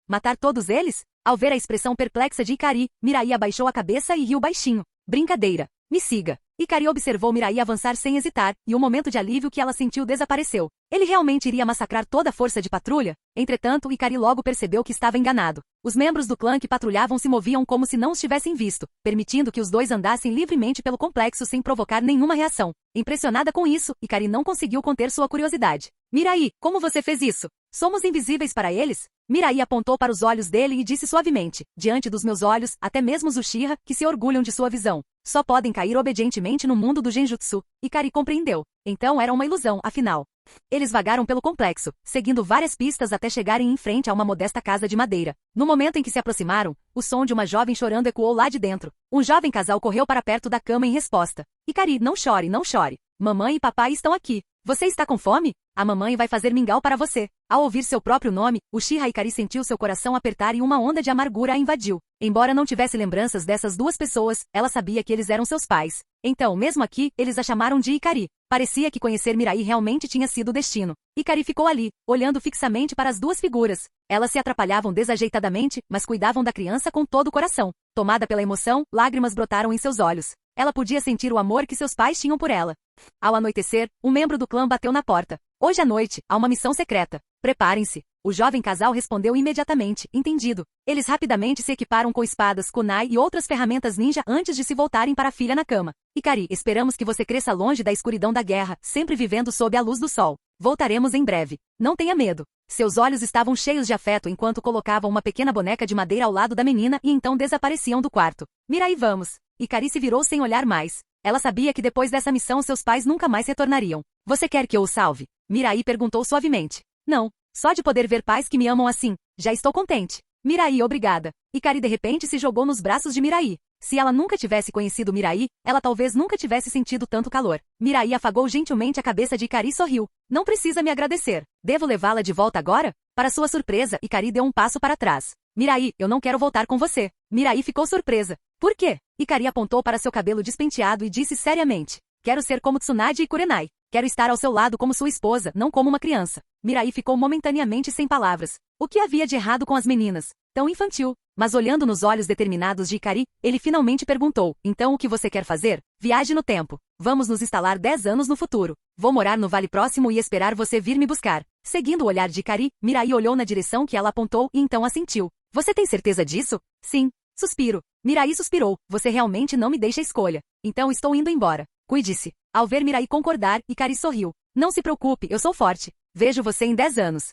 Matar todos eles? Ao ver a expressão perplexa de Ikari, Mirai abaixou a cabeça e riu baixinho. Brincadeira. Me siga. Ikari observou Mirai avançar sem hesitar, e o momento de alívio que ela sentiu desapareceu. Ele realmente iria massacrar toda a força de patrulha? Entretanto, Ikari logo percebeu que estava enganado. Os membros do clã que patrulhavam se moviam como se não os tivessem visto, permitindo que os dois andassem livremente pelo complexo sem provocar nenhuma reação. Impressionada com isso, Ikari não conseguiu conter sua curiosidade. Mirai, como você fez isso? Somos invisíveis para eles? Mirai apontou para os olhos dele e disse suavemente, diante dos meus olhos, até mesmo os Uchiha, que se orgulham de sua visão, só podem cair obedientemente no mundo do Genjutsu. Ikari compreendeu. Então era uma ilusão, afinal. Eles vagaram pelo complexo, seguindo várias pistas até chegarem em frente a uma modesta casa de madeira. No momento em que se aproximaram, o som de uma jovem chorando ecoou lá de dentro. Um jovem casal correu para perto da cama em resposta. Ikari, não chore, não chore. Mamãe e papai estão aqui. Você está com fome? A mamãe vai fazer mingau para você. Ao ouvir seu próprio nome, Uchiha Ikari sentiu seu coração apertar e uma onda de amargura a invadiu. Embora não tivesse lembranças dessas duas pessoas, ela sabia que eles eram seus pais. Então, mesmo aqui, eles a chamaram de Ikari. Parecia que conhecer Mirai realmente tinha sido o destino. Ikari ficou ali, olhando fixamente para as duas figuras. Elas se atrapalhavam desajeitadamente, mas cuidavam da criança com todo o coração. Tomada pela emoção, lágrimas brotaram em seus olhos. Ela podia sentir o amor que seus pais tinham por ela. Ao anoitecer, um membro do clã bateu na porta. Hoje à noite, há uma missão secreta. Preparem-se. O jovem casal respondeu imediatamente, entendido. Eles rapidamente se equiparam com espadas, kunai e outras ferramentas ninja antes de se voltarem para a filha na cama. Ikari, esperamos que você cresça longe da escuridão da guerra, sempre vivendo sob a luz do sol. Voltaremos em breve. Não tenha medo. Seus olhos estavam cheios de afeto enquanto colocavam uma pequena boneca de madeira ao lado da menina e então desapareciam do quarto. Mirai, vamos. Ikari se virou sem olhar mais. Ela sabia que depois dessa missão seus pais nunca mais retornariam. Você quer que eu o salve? Mirai perguntou suavemente. Não. Só de poder ver pais que me amam assim, já estou contente. Mirai, obrigada. Ikari de repente se jogou nos braços de Mirai. Se ela nunca tivesse conhecido Mirai, ela talvez nunca tivesse sentido tanto calor. Mirai afagou gentilmente a cabeça de Ikari e sorriu. Não precisa me agradecer. Devo levá-la de volta agora? Para sua surpresa, Ikari deu um passo para trás. Mirai, eu não quero voltar com você. Mirai ficou surpresa. Por quê? Ikari apontou para seu cabelo despenteado e disse seriamente. Quero ser como Tsunade e Kurenai. Quero estar ao seu lado como sua esposa, não como uma criança. Mirai ficou momentaneamente sem palavras. O que havia de errado com as meninas? Tão infantil. Mas olhando nos olhos determinados de Ikari, ele finalmente perguntou, então o que você quer fazer? Viaje no tempo. Vamos nos instalar 10 anos no futuro. Vou morar no vale próximo e esperar você vir me buscar. Seguindo o olhar de Ikari, Mirai olhou na direção que ela apontou e então assentiu. Você tem certeza disso? Sim. Suspiro. Mirai suspirou. Você realmente não me deixa escolha. Então estou indo embora. Cuide-se. Ao ver Mirai concordar, Ikari sorriu. Não se preocupe, eu sou forte. Vejo você em 10 anos.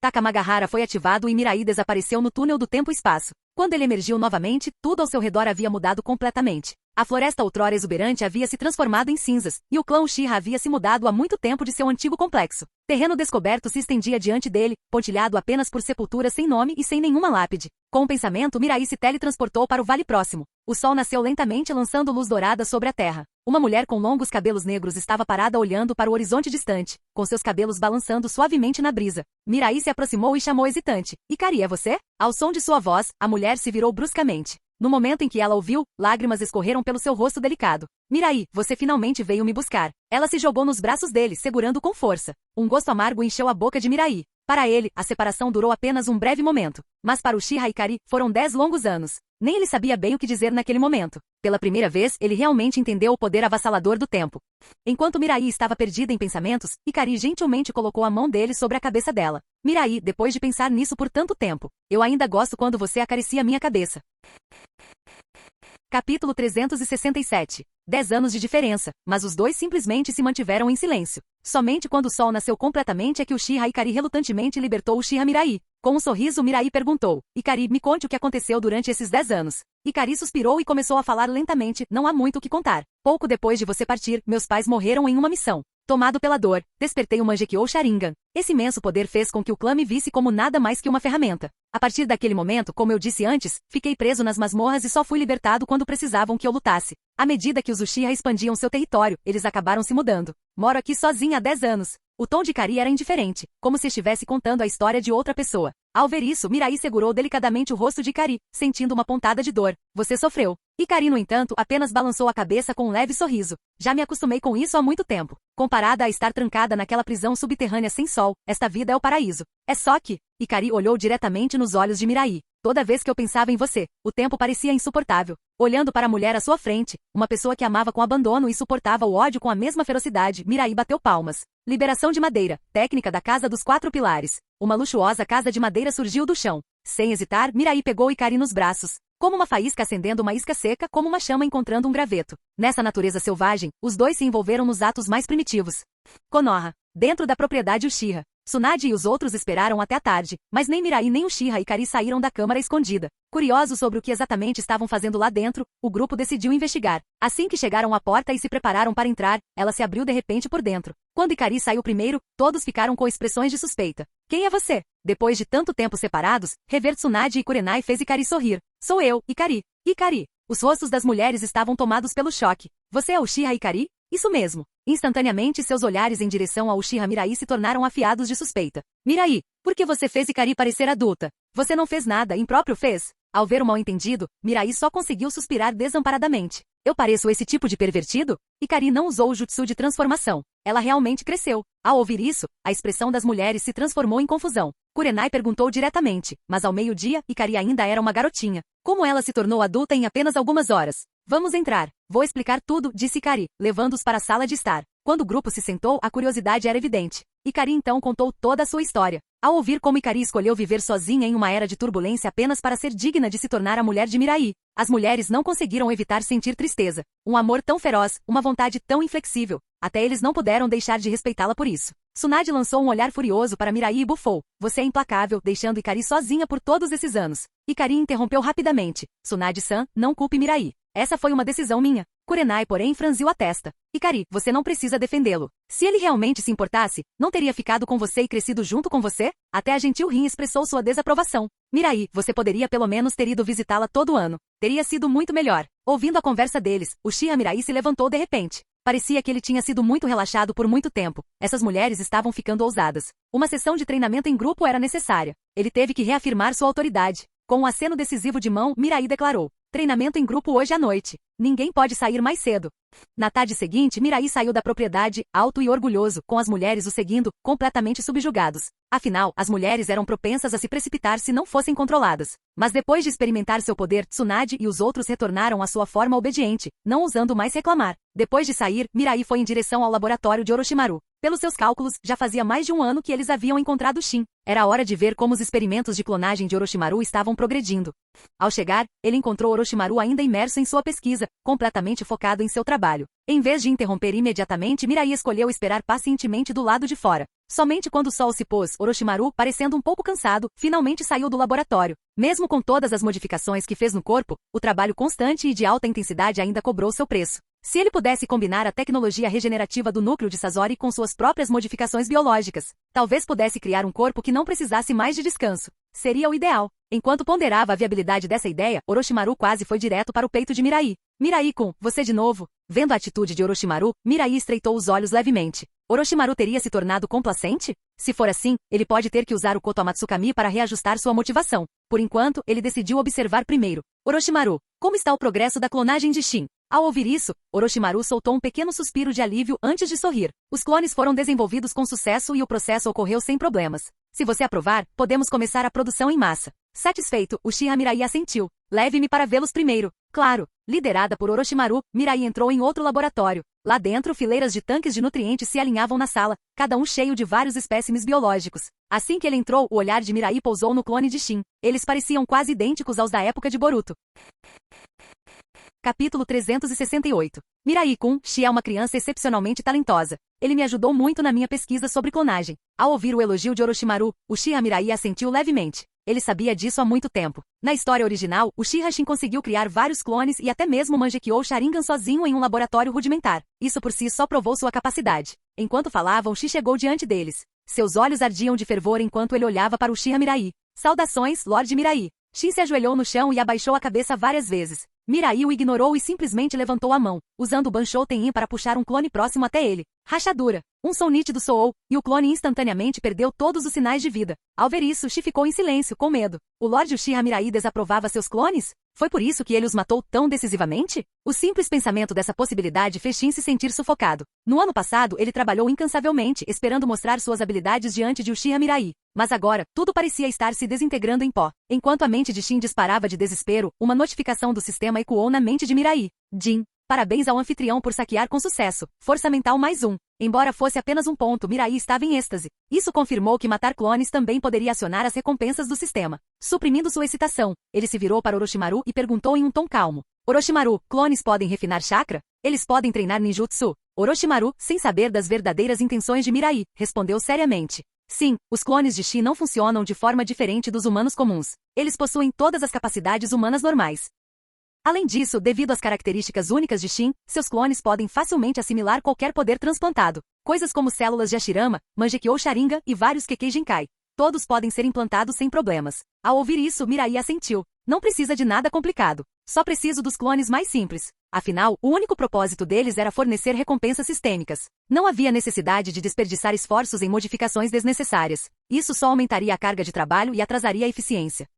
Takamagahara foi ativado e Mirai desapareceu no túnel do tempo e espaço. Quando ele emergiu novamente, tudo ao seu redor havia mudado completamente. A floresta outrora exuberante havia se transformado em cinzas, e o clã Uchiha havia se mudado há muito tempo de seu antigo complexo. Terreno descoberto se estendia diante dele, pontilhado apenas por sepulturas sem nome e sem nenhuma lápide. Com um pensamento, Mirai se teletransportou para o vale próximo. O sol nasceu lentamente lançando luz dourada sobre a terra. Uma mulher com longos cabelos negros estava parada olhando para o horizonte distante, com seus cabelos balançando suavemente na brisa. Mirai se aproximou e chamou hesitante. Ikari, é você? Ao som de sua voz, a mulher se virou bruscamente. No momento em que ela ouviu, lágrimas escorreram pelo seu rosto delicado. Mirai, você finalmente veio me buscar. Ela se jogou nos braços dele, segurando com força. Um gosto amargo encheu a boca de Mirai. Para ele, a separação durou apenas um breve momento. Mas para Uchiha Ikari, foram 10 longos anos. Nem ele sabia bem o que dizer naquele momento. Pela primeira vez, ele realmente entendeu o poder avassalador do tempo. Enquanto Mirai estava perdida em pensamentos, Ikari gentilmente colocou a mão dele sobre a cabeça dela. Mirai, depois de pensar nisso por tanto tempo, eu ainda gosto quando você acaricia minha cabeça. Capítulo 367. 10 anos de diferença, mas os dois simplesmente se mantiveram em silêncio. Somente quando o sol nasceu completamente é que Uchiha Ikari relutantemente libertou Uchiha Mirai. Com um sorriso, Mirai perguntou: Ikari, me conte o que aconteceu durante esses 10 anos. Ikari suspirou e começou a falar lentamente: não há muito o que contar. Pouco depois de você partir, meus pais morreram em uma missão. Tomado pela dor, despertei o Mangekyou Sharingan. Esse imenso poder fez com que o clã me visse como nada mais que uma ferramenta. A partir daquele momento, como eu disse antes, fiquei preso nas masmorras e só fui libertado quando precisavam que eu lutasse. À medida que os Uchiha expandiam seu território, eles acabaram se mudando. Moro aqui sozinha há 10 anos. O tom de Ikari era indiferente, como se estivesse contando a história de outra pessoa. Ao ver isso, Mirai segurou delicadamente o rosto de Ikari, sentindo uma pontada de dor. Você sofreu. Ikari, no entanto, apenas balançou a cabeça com um leve sorriso. Já me acostumei com isso há muito tempo. Comparada a estar trancada naquela prisão subterrânea sem sol, esta vida é o paraíso. É só que... Ikari olhou diretamente nos olhos de Mirai. Toda vez que eu pensava em você, o tempo parecia insuportável. Olhando para a mulher à sua frente, uma pessoa que amava com abandono e suportava o ódio com a mesma ferocidade, Mirai bateu palmas. Liberação de madeira, técnica da Casa dos Quatro Pilares. Uma luxuosa casa de madeira surgiu do chão. Sem hesitar, Mirai pegou Ikari nos braços. Como uma faísca acendendo uma isca seca, como uma chama encontrando um graveto. Nessa natureza selvagem, os dois se envolveram nos atos mais primitivos. Konoha. Dentro da propriedade Uchiha. Tsunade e os outros esperaram até a tarde, mas nem Mirai nem Uchiha Ikari saíram da câmara escondida. Curiosos sobre o que exatamente estavam fazendo lá dentro, o grupo decidiu investigar. Assim que chegaram à porta e se prepararam para entrar, ela se abriu de repente por dentro. Quando Ikari saiu primeiro, todos ficaram com expressões de suspeita. Quem é você? Depois de tanto tempo separados, rever Tsunade e Kurenai fez Ikari sorrir. Sou eu, Ikari. Ikari. Os rostos das mulheres estavam tomados pelo choque. Você é Uchiha Ikari? Isso mesmo. Instantaneamente seus olhares em direção ao Uchiha Mirai se tornaram afiados de suspeita. Mirai, por que você fez Ikari parecer adulta? Você não fez nada, impróprio fez? Ao ver o mal-entendido, Mirai só conseguiu suspirar desamparadamente. Eu pareço esse tipo de pervertido? Ikari não usou o jutsu de transformação. Ela realmente cresceu. Ao ouvir isso, a expressão das mulheres se transformou em confusão. Kurenai perguntou diretamente, mas ao meio-dia, Ikari ainda era uma garotinha. Como ela se tornou adulta em apenas algumas horas? Vamos entrar. Vou explicar tudo, disse Ikari, levando-os para a sala de estar. Quando o grupo se sentou, a curiosidade era evidente. Ikari então contou toda a sua história. Ao ouvir como Ikari escolheu viver sozinha em uma era de turbulência apenas para ser digna de se tornar a mulher de Mirai, as mulheres não conseguiram evitar sentir tristeza. Um amor tão feroz, uma vontade tão inflexível. Até eles não puderam deixar de respeitá-la por isso. Tsunade lançou um olhar furioso para Mirai e bufou. Você é implacável, deixando Ikari sozinha por todos esses anos. Ikari interrompeu rapidamente. Tsunade-san, não culpe Mirai. Essa foi uma decisão minha. Kurenai, porém, franziu a testa. Ikari, você não precisa defendê-lo. Se ele realmente se importasse, não teria ficado com você e crescido junto com você? Até a gentil Rin expressou sua desaprovação. Mirai, você poderia pelo menos ter ido visitá-la todo ano. Teria sido muito melhor. Ouvindo a conversa deles, Uchiha Mirai se levantou de repente. Parecia que ele tinha sido muito relaxado por muito tempo. Essas mulheres estavam ficando ousadas. Uma sessão de treinamento em grupo era necessária. Ele teve que reafirmar sua autoridade. Com um aceno decisivo de mão, Mirai declarou. Treinamento em grupo hoje à noite. Ninguém pode sair mais cedo. Na tarde seguinte, Mirai saiu da propriedade, alto e orgulhoso, com as mulheres o seguindo, completamente subjugados. Afinal, as mulheres eram propensas a se precipitar se não fossem controladas. Mas depois de experimentar seu poder, Tsunade e os outros retornaram à sua forma obediente, não ousando mais reclamar. Depois de sair, Mirai foi em direção ao laboratório de Orochimaru. Pelos seus cálculos, já fazia mais de um ano que eles haviam encontrado Shin. Era hora de ver como os experimentos de clonagem de Orochimaru estavam progredindo. Ao chegar, ele encontrou Orochimaru ainda imerso em sua pesquisa, completamente focado em seu trabalho. Em vez de interromper imediatamente, Mirai escolheu esperar pacientemente do lado de fora. Somente quando o sol se pôs, Orochimaru, parecendo um pouco cansado, finalmente saiu do laboratório. Mesmo com todas as modificações que fez no corpo, o trabalho constante e de alta intensidade ainda cobrou seu preço. Se ele pudesse combinar a tecnologia regenerativa do núcleo de Sasori com suas próprias modificações biológicas, talvez pudesse criar um corpo que não precisasse mais de descanso. Seria o ideal. Enquanto ponderava a viabilidade dessa ideia, Orochimaru quase foi direto para o peito de Mirai. Mirai-kun, você de novo? Vendo a atitude de Orochimaru, Mirai estreitou os olhos levemente. Orochimaru teria se tornado complacente? Se for assim, ele pode ter que usar o Koto Amatsukami para reajustar sua motivação. Por enquanto, ele decidiu observar primeiro. Orochimaru, como está o progresso da clonagem de Shin? Ao ouvir isso, Orochimaru soltou um pequeno suspiro de alívio antes de sorrir. Os clones foram desenvolvidos com sucesso e o processo ocorreu sem problemas. Se você aprovar, podemos começar a produção em massa. Satisfeito, Uchiha Mirai assentiu. Leve-me para vê-los primeiro. Claro. Liderada por Orochimaru, Mirai entrou em outro laboratório. Lá dentro, fileiras de tanques de nutrientes se alinhavam na sala, cada um cheio de vários espécimes biológicos. Assim que ele entrou, o olhar de Mirai pousou no clone de Shin. Eles pareciam quase idênticos aos da época de Boruto. Capítulo 368. Mirai-kun, Shi é uma criança excepcionalmente talentosa. Ele me ajudou muito na minha pesquisa sobre clonagem. Ao ouvir o elogio de Orochimaru, Uchiha Mirai assentiu levemente. Ele sabia disso há muito tempo. Na história original, Uchiha Shin conseguiu criar vários clones e até mesmo manjequeou Sharingan sozinho em um laboratório rudimentar. Isso por si só provou sua capacidade. Enquanto falavam, Shi chegou diante deles. Seus olhos ardiam de fervor enquanto ele olhava para Uchiha Mirai. Saudações, Lorde Mirai. Shin se ajoelhou no chão e abaixou a cabeça várias vezes. Mirai o ignorou e simplesmente levantou a mão, usando o Banshou Tenin para puxar um clone próximo até ele. Rachadura. Um som nítido soou, e o clone instantaneamente perdeu todos os sinais de vida. Ao ver isso, Shi ficou em silêncio, com medo. O Lorde Uchiha Mirai desaprovava seus clones? Foi por isso que ele os matou tão decisivamente? O simples pensamento dessa possibilidade fez Shin se sentir sufocado. No ano passado, ele trabalhou incansavelmente, esperando mostrar suas habilidades diante de Uchiha Mirai. Mas agora, tudo parecia estar se desintegrando em pó. Enquanto a mente de Shin disparava de desespero, uma notificação do sistema ecoou na mente de Mirai. Jin. Parabéns ao anfitrião por saquear com sucesso. Força mental mais um. Embora fosse apenas um ponto, Mirai estava em êxtase. Isso confirmou que matar clones também poderia acionar as recompensas do sistema. Suprimindo sua excitação, ele se virou para Orochimaru e perguntou em um tom calmo. Orochimaru, clones podem refinar chakra? Eles podem treinar ninjutsu? Orochimaru, sem saber das verdadeiras intenções de Mirai, respondeu seriamente. Sim, os clones de Shi não funcionam de forma diferente dos humanos comuns. Eles possuem todas as capacidades humanas normais. Além disso, devido às características únicas de Shin, seus clones podem facilmente assimilar qualquer poder transplantado. Coisas como células de Hashirama, Mangekyou Sharingan e vários Kekkei Genkai. Todos podem ser implantados sem problemas. Ao ouvir isso, Mirai assentiu. Não precisa de nada complicado. Só preciso dos clones mais simples. Afinal, o único propósito deles era fornecer recompensas sistêmicas. Não havia necessidade de desperdiçar esforços em modificações desnecessárias. Isso só aumentaria a carga de trabalho e atrasaria a eficiência.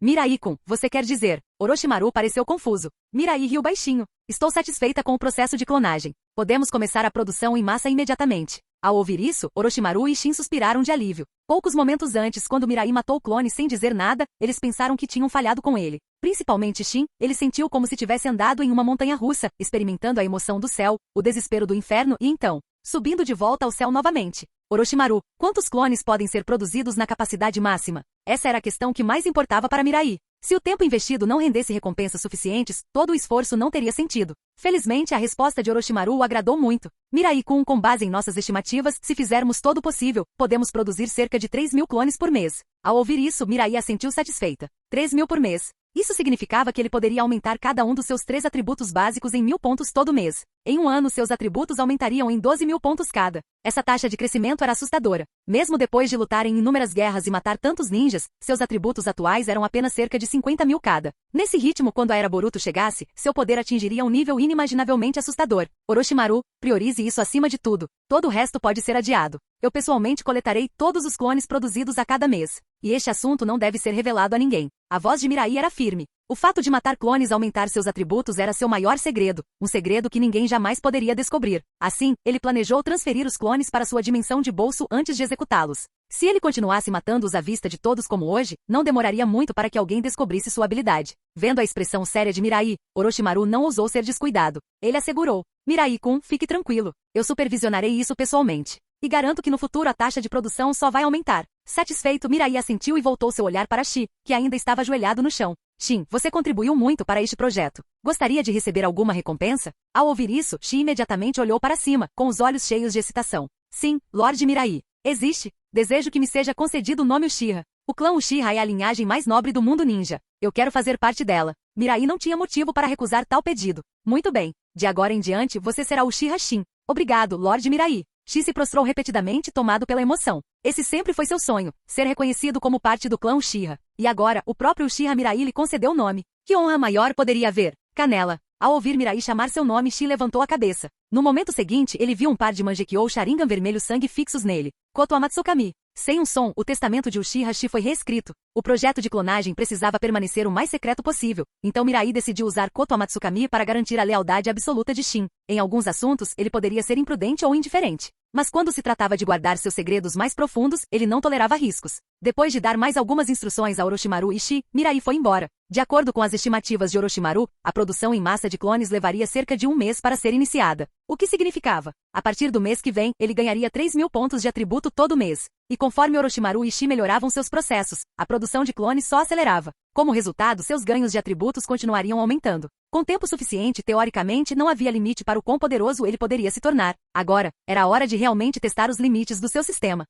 Mirai-kun, você quer dizer? Orochimaru pareceu confuso. Mirai riu baixinho. Estou satisfeita com o processo de clonagem. Podemos começar a produção em massa imediatamente. Ao ouvir isso, Orochimaru e Shin suspiraram de alívio. Poucos momentos antes, quando Mirai matou o clone sem dizer nada, eles pensaram que tinham falhado com ele. Principalmente Shin, ele sentiu como se tivesse andado em uma montanha-russa, experimentando a emoção do céu, o desespero do inferno e então, subindo de volta ao céu novamente. Orochimaru, quantos clones podem ser produzidos na capacidade máxima? Essa era a questão que mais importava para Mirai. Se o tempo investido não rendesse recompensas suficientes, todo o esforço não teria sentido. Felizmente, a resposta de Orochimaru o agradou muito. Mirai-kun, com base em nossas estimativas, se fizermos todo o possível, podemos produzir cerca de 3.000 clones por mês. Ao ouvir isso, Mirai assentiu satisfeita. 3.000 por mês. Isso significava que ele poderia aumentar cada um dos seus 3 atributos básicos em 1.000 pontos todo mês. Em um ano, seus atributos aumentariam em 12.000 pontos cada. Essa taxa de crescimento era assustadora. Mesmo depois de lutar em inúmeras guerras e matar tantos ninjas, seus atributos atuais eram apenas cerca de 50.000 cada. Nesse ritmo, quando a Era Boruto chegasse, seu poder atingiria um nível inimaginavelmente assustador. Orochimaru, priorize isso acima de tudo. Todo o resto pode ser adiado. Eu pessoalmente coletarei todos os clones produzidos a cada mês. E este assunto não deve ser revelado a ninguém. A voz de Mirai era firme. O fato de matar clones e aumentar seus atributos era seu maior segredo, um segredo que ninguém jamais poderia descobrir. Assim, ele planejou transferir os clones para sua dimensão de bolso antes de executá-los. Se ele continuasse matando-os à vista de todos como hoje, não demoraria muito para que alguém descobrisse sua habilidade. Vendo a expressão séria de Mirai, Orochimaru não ousou ser descuidado. Ele assegurou: Mirai-kun, fique tranquilo. Eu supervisionarei isso pessoalmente. E garanto que no futuro a taxa de produção só vai aumentar. Satisfeito, Mirai assentiu e voltou seu olhar para Shi, que ainda estava ajoelhado no chão. Shin, você contribuiu muito para este projeto. Gostaria de receber alguma recompensa? Ao ouvir isso, Shi imediatamente olhou para cima, com os olhos cheios de excitação. Sim, Lorde Mirai. Existe. Desejo que me seja concedido o nome Uchiha. O clã Uchiha é a linhagem mais nobre do mundo ninja. Eu quero fazer parte dela. Mirai não tinha motivo para recusar tal pedido. Muito bem. De agora em diante, você será Uchiha Shin. Obrigado, Lorde Mirai. Shi se prostrou repetidamente, tomado pela emoção. Esse sempre foi seu sonho, ser reconhecido como parte do clã Uchiha. E agora, o próprio Uchiha Mirai lhe concedeu o nome. Que honra maior poderia haver? Canela. Ao ouvir Mirai chamar seu nome, Shi levantou a cabeça. No momento seguinte, ele viu um par de Mangekyou Sharingan vermelho sangue fixos nele. Koto Amatsukami. Sem um som, o testamento de Uchiha Shi foi reescrito. O projeto de clonagem precisava permanecer o mais secreto possível, então Mirai decidiu usar Koto Amatsukami para garantir a lealdade absoluta de Shin. Em alguns assuntos, ele poderia ser imprudente ou indiferente. Mas quando se tratava de guardar seus segredos mais profundos, ele não tolerava riscos. Depois de dar mais algumas instruções a Orochimaru e Shi, Mirai foi embora. De acordo com as estimativas de Orochimaru, a produção em massa de clones levaria cerca de um mês para ser iniciada. O que significava? A partir do mês que vem, ele ganharia 3.000 pontos de atributo todo mês. E conforme Orochimaru e Shi melhoravam seus processos, a produção de clones só acelerava. Como resultado, seus ganhos de atributos continuariam aumentando. Com tempo suficiente, teoricamente, não havia limite para o quão poderoso ele poderia se tornar. Agora, era a hora de realmente testar os limites do seu sistema.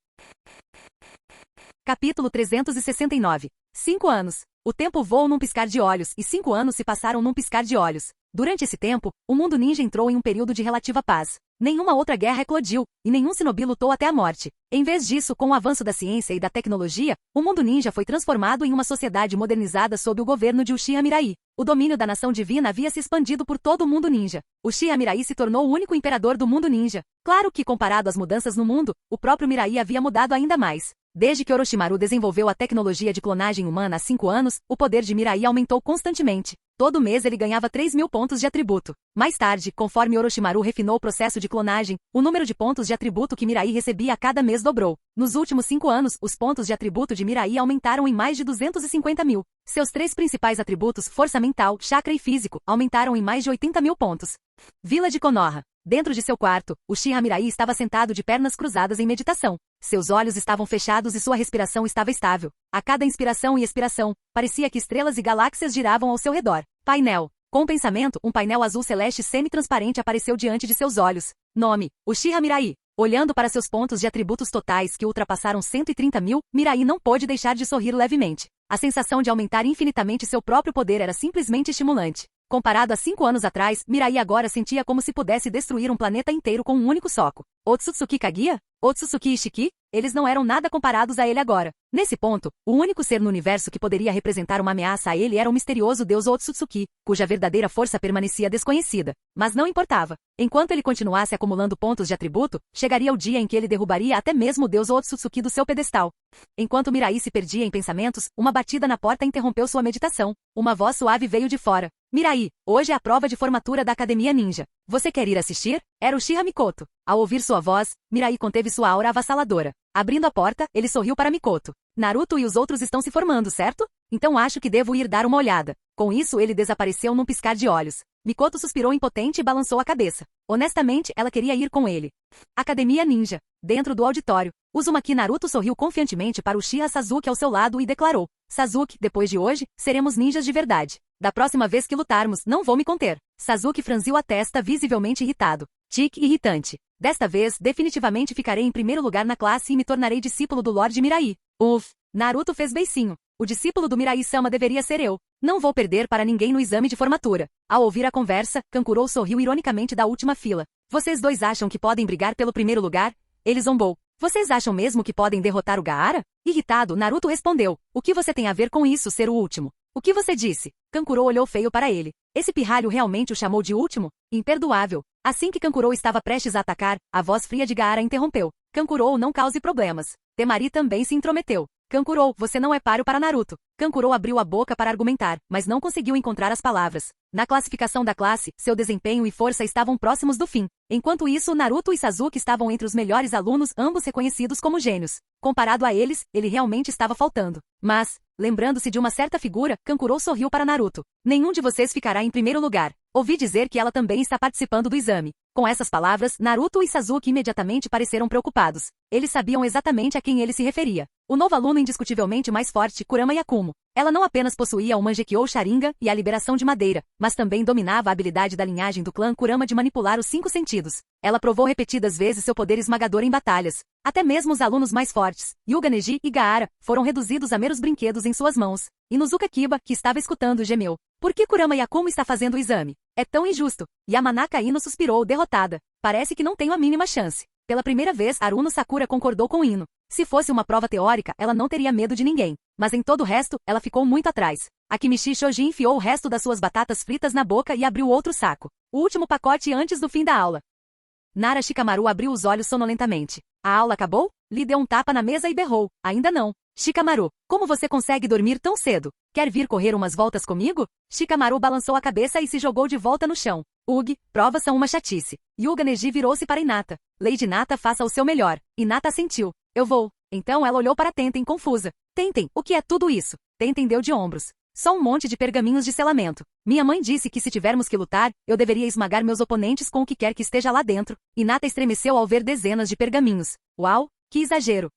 Capítulo 369. 5 anos. O tempo voou num piscar de olhos, e 5 anos se passaram num piscar de olhos. Durante esse tempo, o mundo ninja entrou em um período de relativa paz. Nenhuma outra guerra eclodiu, e nenhum shinobi lutou até a morte. Em vez disso, com o avanço da ciência e da tecnologia, o mundo ninja foi transformado em uma sociedade modernizada sob o governo de Uchiha Mirai. O domínio da nação divina havia se expandido por todo o mundo ninja. Uchiha Mirai se tornou o único imperador do mundo ninja. Claro que, comparado às mudanças no mundo, o próprio Mirai havia mudado ainda mais. Desde que Orochimaru desenvolveu a tecnologia de clonagem humana há 5 anos, o poder de Mirai aumentou constantemente. Todo mês ele ganhava 3.000 pontos de atributo. Mais tarde, conforme Orochimaru refinou o processo de clonagem, o número de pontos de atributo que Mirai recebia a cada mês dobrou. Nos últimos 5 anos, os pontos de atributo de Mirai aumentaram em mais de 250.000. Seus 3 principais atributos, força mental, chakra e físico, aumentaram em mais de 80.000 pontos. Vila de Konoha. Dentro de seu quarto, Uchiha Mirai estava sentado de pernas cruzadas em meditação. Seus olhos estavam fechados e sua respiração estava estável. A cada inspiração e expiração, parecia que estrelas e galáxias giravam ao seu redor. Painel. Com o pensamento, um painel azul celeste semi-transparente apareceu diante de seus olhos. Nome: Uchiha Mirai. Olhando para seus pontos de atributos totais que ultrapassaram 130.000, Mirai não pôde deixar de sorrir levemente. A sensação de aumentar infinitamente seu próprio poder era simplesmente estimulante. Comparado a 5 anos atrás, Mirai agora sentia como se pudesse destruir um planeta inteiro com um único soco. Otsutsuki Kaguya? Otsutsuki Ishiki? Eles não eram nada comparados a ele agora. Nesse ponto, o único ser no universo que poderia representar uma ameaça a ele era o misterioso deus Otsutsuki, cuja verdadeira força permanecia desconhecida. Mas não importava. Enquanto ele continuasse acumulando pontos de atributo, chegaria o dia em que ele derrubaria até mesmo o deus Otsutsuki do seu pedestal. Enquanto Mirai se perdia em pensamentos, uma batida na porta interrompeu sua meditação. Uma voz suave veio de fora. Mirai, hoje é a prova de formatura da Academia Ninja. Você quer ir assistir? Era Uchiha Mikoto. Ao ouvir sua voz, Mirai conteve sua aura avassaladora. Abrindo a porta, ele sorriu para Mikoto. Naruto e os outros estão se formando, certo? Então acho que devo ir dar uma olhada. Com isso, ele desapareceu num piscar de olhos. Mikoto suspirou impotente e balançou a cabeça. Honestamente, ela queria ir com ele. Academia Ninja. Dentro do auditório, Uzumaki Naruto sorriu confiantemente para Uchiha Sasuke ao seu lado e declarou: Sasuke, depois de hoje, seremos ninjas de verdade. Da próxima vez que lutarmos, não vou me conter. Sasuke franziu a testa visivelmente irritado. Tique irritante. Desta vez, definitivamente ficarei em primeiro lugar na classe e me tornarei discípulo do Lorde Mirai. Naruto fez beicinho. O discípulo do Mirai-sama deveria ser eu. Não vou perder para ninguém no exame de formatura. Ao ouvir a conversa, Kankuro sorriu ironicamente da última fila. Vocês dois acham que podem brigar pelo primeiro lugar? Ele zombou. Vocês acham mesmo que podem derrotar o Gaara? Irritado, Naruto respondeu. O que você tem a ver com isso ser o último? O que você disse? Kankuro olhou feio para ele. Esse pirralho realmente o chamou de último? Imperdoável. Assim que Kankuro estava prestes a atacar, a voz fria de Gaara interrompeu. Kankuro, não cause problemas. Temari também se intrometeu. Kankuro, você não é páreo para Naruto. Kankuro abriu a boca para argumentar, mas não conseguiu encontrar as palavras. Na classificação da classe, seu desempenho e força estavam próximos do fim. Enquanto isso, Naruto e Sasuke estavam entre os melhores alunos, ambos reconhecidos como gênios. Comparado a eles, ele realmente estava faltando. Mas, lembrando-se de uma certa figura, Kankuro sorriu para Naruto. Nenhum de vocês ficará em primeiro lugar. Ouvi dizer que ela também está participando do exame. Com essas palavras, Naruto e Sasuke imediatamente pareceram preocupados. Eles sabiam exatamente a quem ele se referia. O novo aluno indiscutivelmente mais forte, Kurama Yakumo. Ela não apenas possuía o Mangekyou Sharingan e a liberação de madeira, mas também dominava a habilidade da linhagem do clã Kurama de manipular os 5 sentidos. Ela provou repetidas vezes seu poder esmagador em batalhas. Até mesmo os alunos mais fortes, Hyuga Neji e Gaara, foram reduzidos a meros brinquedos em suas mãos. Inuzuka Kiba, que estava escutando, gemeu. Por que Kurama Yakumo está fazendo o exame? É tão injusto. Yamanaka Ino suspirou, derrotada. Parece que não tenho a mínima chance. Pela primeira vez, Haruno Sakura concordou com Ino. Se fosse uma prova teórica, ela não teria medo de ninguém. Mas em todo o resto, ela ficou muito atrás. Akimichi Shoji enfiou o resto das suas batatas fritas na boca e abriu outro saco. O último pacote antes do fim da aula. Nara Shikamaru abriu os olhos sonolentamente. A aula acabou? Lhe deu um tapa na mesa e berrou. Ainda não. Shikamaru, como você consegue dormir tão cedo? Quer vir correr umas voltas comigo? Shikamaru balançou a cabeça e se jogou de volta no chão. Ugh, provas são uma chatice. Hyuga Neji virou-se para Hinata. Lady Hinata, faça o seu melhor. Hinata assentiu. Eu vou. Então ela olhou para Tenten confusa. Tenten, o que é tudo isso? Tenten deu de ombros. Só um monte de pergaminhos de selamento. Minha mãe disse que se tivermos que lutar, eu deveria esmagar meus oponentes com o que quer que esteja lá dentro. Hinata estremeceu ao ver dezenas de pergaminhos. Uau, que exagero.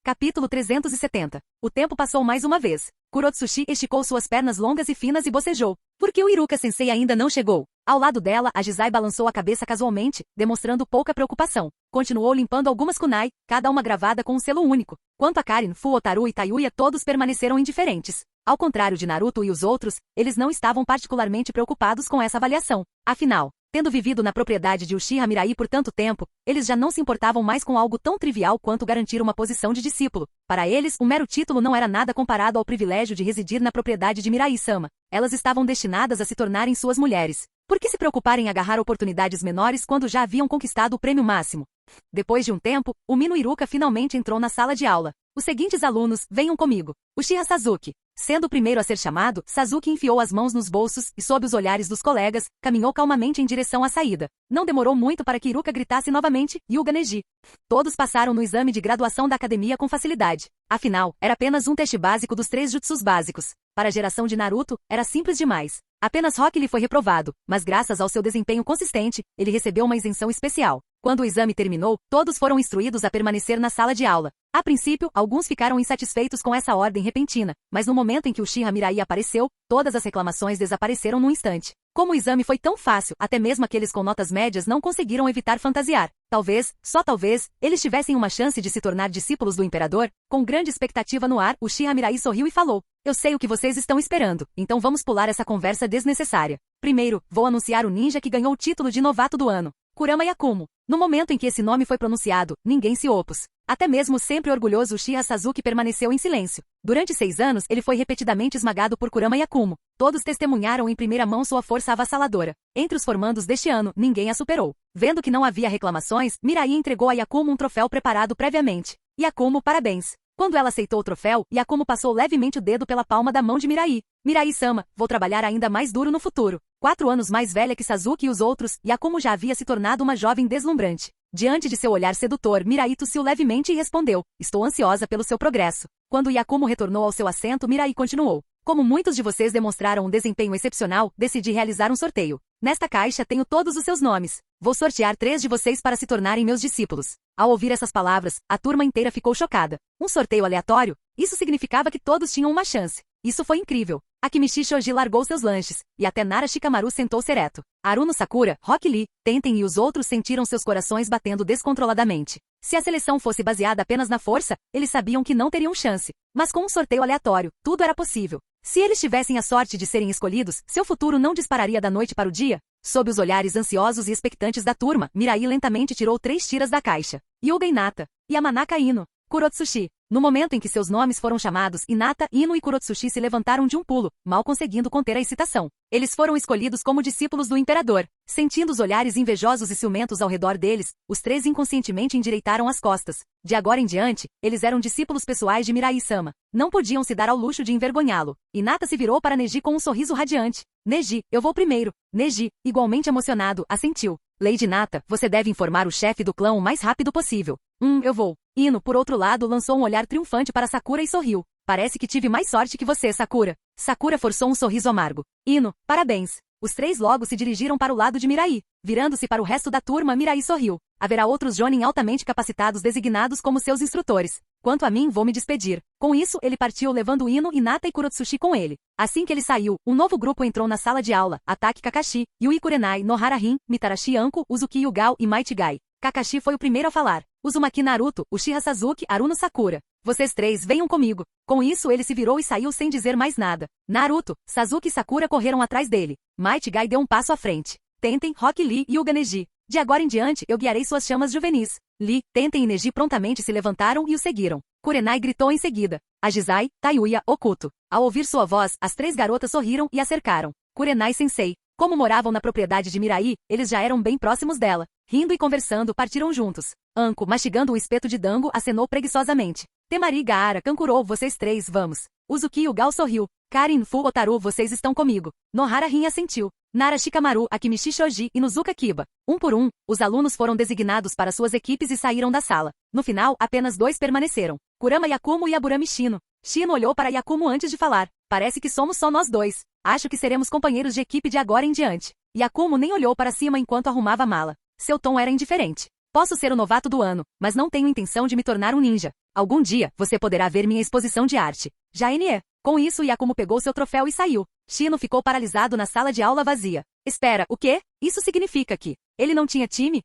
Capítulo 370. O tempo passou mais uma vez. Kurotsushi esticou suas pernas longas e finas e bocejou. Por que o Iruka-sensei ainda não chegou? Ao lado dela, a Jizai balançou a cabeça casualmente, demonstrando pouca preocupação. Continuou limpando algumas kunai, cada uma gravada com um selo único. Quanto a Karin, Fuotaru e Tayuya, todos permaneceram indiferentes. Ao contrário de Naruto e os outros, eles não estavam particularmente preocupados com essa avaliação. Afinal, tendo vivido na propriedade de Uchiha Mirai por tanto tempo, eles já não se importavam mais com algo tão trivial quanto garantir uma posição de discípulo. Para eles, um mero título não era nada comparado ao privilégio de residir na propriedade de Mirai-sama. Elas estavam destinadas a se tornarem suas mulheres. Por que se preocupar em agarrar oportunidades menores quando já haviam conquistado o prêmio máximo? Depois de um tempo, o Mino Iruka finalmente entrou na sala de aula. Os seguintes alunos, venham comigo. Uchiha Sasuke. Sendo o primeiro a ser chamado, Sasuke enfiou as mãos nos bolsos e, sob os olhares dos colegas, caminhou calmamente em direção à saída. Não demorou muito para que Iruka gritasse novamente, Hyuga Neji. Todos passaram no exame de graduação da academia com facilidade. Afinal, era apenas um teste básico dos 3 jutsus básicos. Para a geração de Naruto, era simples demais. Apenas Rock lhe foi reprovado, mas graças ao seu desempenho consistente, ele recebeu uma isenção especial. Quando o exame terminou, todos foram instruídos a permanecer na sala de aula. A princípio, alguns ficaram insatisfeitos com essa ordem repentina, mas no momento em que Uchiha Mirai apareceu, todas as reclamações desapareceram num instante. Como o exame foi tão fácil, até mesmo aqueles com notas médias não conseguiram evitar fantasiar. Talvez, só talvez, eles tivessem uma chance de se tornar discípulos do imperador. Com grande expectativa no ar, Uchiha Mirai sorriu e falou. Eu sei o que vocês estão esperando, então vamos pular essa conversa desnecessária. Primeiro, vou anunciar o ninja que ganhou o título de novato do ano. Kurama Yakumo. No momento em que esse nome foi pronunciado, ninguém se opôs. Até mesmo o sempre orgulhoso Uchiha Sasuke permaneceu em silêncio. Durante 6 anos, ele foi repetidamente esmagado por Kurama Yakumo. Todos testemunharam em primeira mão sua força avassaladora. Entre os formandos deste ano, ninguém a superou. Vendo que não havia reclamações, Mirai entregou a Yakumo um troféu preparado previamente. Yakumo, parabéns. Quando ela aceitou o troféu, Yakumo passou levemente o dedo pela palma da mão de Mirai. Mirai-sama, vou trabalhar ainda mais duro no futuro. 4 anos mais velha que Sasuke e os outros, Yakumo já havia se tornado uma jovem deslumbrante. Diante de seu olhar sedutor, Mirai tossiu levemente e respondeu, estou ansiosa pelo seu progresso. Quando Yakumo retornou ao seu assento, Mirai continuou. Como muitos de vocês demonstraram um desempenho excepcional, decidi realizar um sorteio. Nesta caixa tenho todos os seus nomes. Vou sortear 3 de vocês para se tornarem meus discípulos. Ao ouvir essas palavras, a turma inteira ficou chocada. Um sorteio aleatório? Isso significava que todos tinham uma chance. Isso foi incrível. Akimichi Shoji largou seus lanches, e até Nara Shikamaru sentou-se ereto. Haruno Sakura, Rock Lee, Tenten e os outros sentiram seus corações batendo descontroladamente. Se a seleção fosse baseada apenas na força, eles sabiam que não teriam chance. Mas com um sorteio aleatório, tudo era possível. Se eles tivessem a sorte de serem escolhidos, seu futuro não dispararia da noite para o dia? Sob os olhares ansiosos e expectantes da turma, Mirai lentamente tirou 3 tiras da caixa. Hyuga Hinata, Yamanaka Ino, Kurotsushi, No momento em que seus nomes foram chamados, Hinata, Ino e Kurotsuchi se levantaram de um pulo, mal conseguindo conter a excitação. Eles foram escolhidos como discípulos do imperador. Sentindo os olhares invejosos e ciumentos ao redor deles, os três inconscientemente endireitaram as costas. De agora em diante, eles eram discípulos pessoais de Mirai-sama. Não podiam se dar ao luxo de envergonhá-lo. Hinata se virou para Neji com um sorriso radiante. Neji, eu vou primeiro. Neji, igualmente emocionado, assentiu. Lady Hinata, você deve informar o chefe do clã o mais rápido possível. Eu vou. Ino, por outro lado, lançou um olhar triunfante para Sakura e sorriu. Parece que tive mais sorte que você, Sakura. Sakura forçou um sorriso amargo. Ino, parabéns. Os três logo se dirigiram para o lado de Mirai. Virando-se para o resto da turma, Mirai sorriu. Haverá outros Jonin altamente capacitados designados como seus instrutores. Quanto a mim, vou me despedir. Com isso, ele partiu levando Ino, Hinata e Kurotsuchi com ele. Assim que ele saiu, um novo grupo entrou na sala de aula. Ataki Kakashi, Yui Kurenai, Nohara Rin, Mitarashi Anko, Uzuki Yugao e Mighty Guy. Kakashi foi o primeiro a falar. Uzumaki Naruto, Uchiha Sasuke, Aruno Sakura. Vocês três venham comigo. Com isso ele se virou e saiu sem dizer mais nada. Naruto, Sasuke e Sakura correram atrás dele. Mighty Guy deu um passo à frente. Tenten, Rock Lee e Uga Neji. De agora em diante eu guiarei suas chamas juvenis. Lee, Tenten e Neji prontamente se levantaram e o seguiram. Kurenai gritou em seguida. Ajizai, Tayuya, Okuto. Ao ouvir sua voz, as três garotas sorriram e a cercaram. Kurenai Sensei. Como moravam na propriedade de Mirai, eles já eram bem próximos dela. Rindo e conversando, partiram juntos. Anko, mastigando um espeto de dango, acenou preguiçosamente. Temari Gaara cankurou, vocês três, vamos. Uzuki Yugao sorriu. Karin Fu Otaru, vocês estão comigo. Nohara Rin assentiu. Nara Shikamaru, Akimichi Shoji e Nuzuka Kiba. Um por um, os alunos foram designados para suas equipes e saíram da sala. No final, apenas dois permaneceram. Kurama Yakumo e Aburami Shino. Shino olhou para Yakumo antes de falar. Parece que somos só nós dois. Acho que seremos companheiros de equipe de agora em diante. Yakumo nem olhou para cima enquanto arrumava a mala. Seu tom era indiferente. Posso ser o novato do ano, mas não tenho intenção de me tornar um ninja. Algum dia, você poderá ver minha exposição de arte. Já NE. Com isso, Yakumo pegou seu troféu e saiu. Shino ficou paralisado na sala de aula vazia. Espera, o quê? Isso significa que ele não tinha time?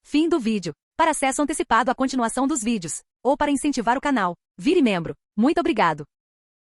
Fim do vídeo. Para acesso antecipado à continuação dos vídeos, ou para incentivar o canal, vire membro. Muito obrigado.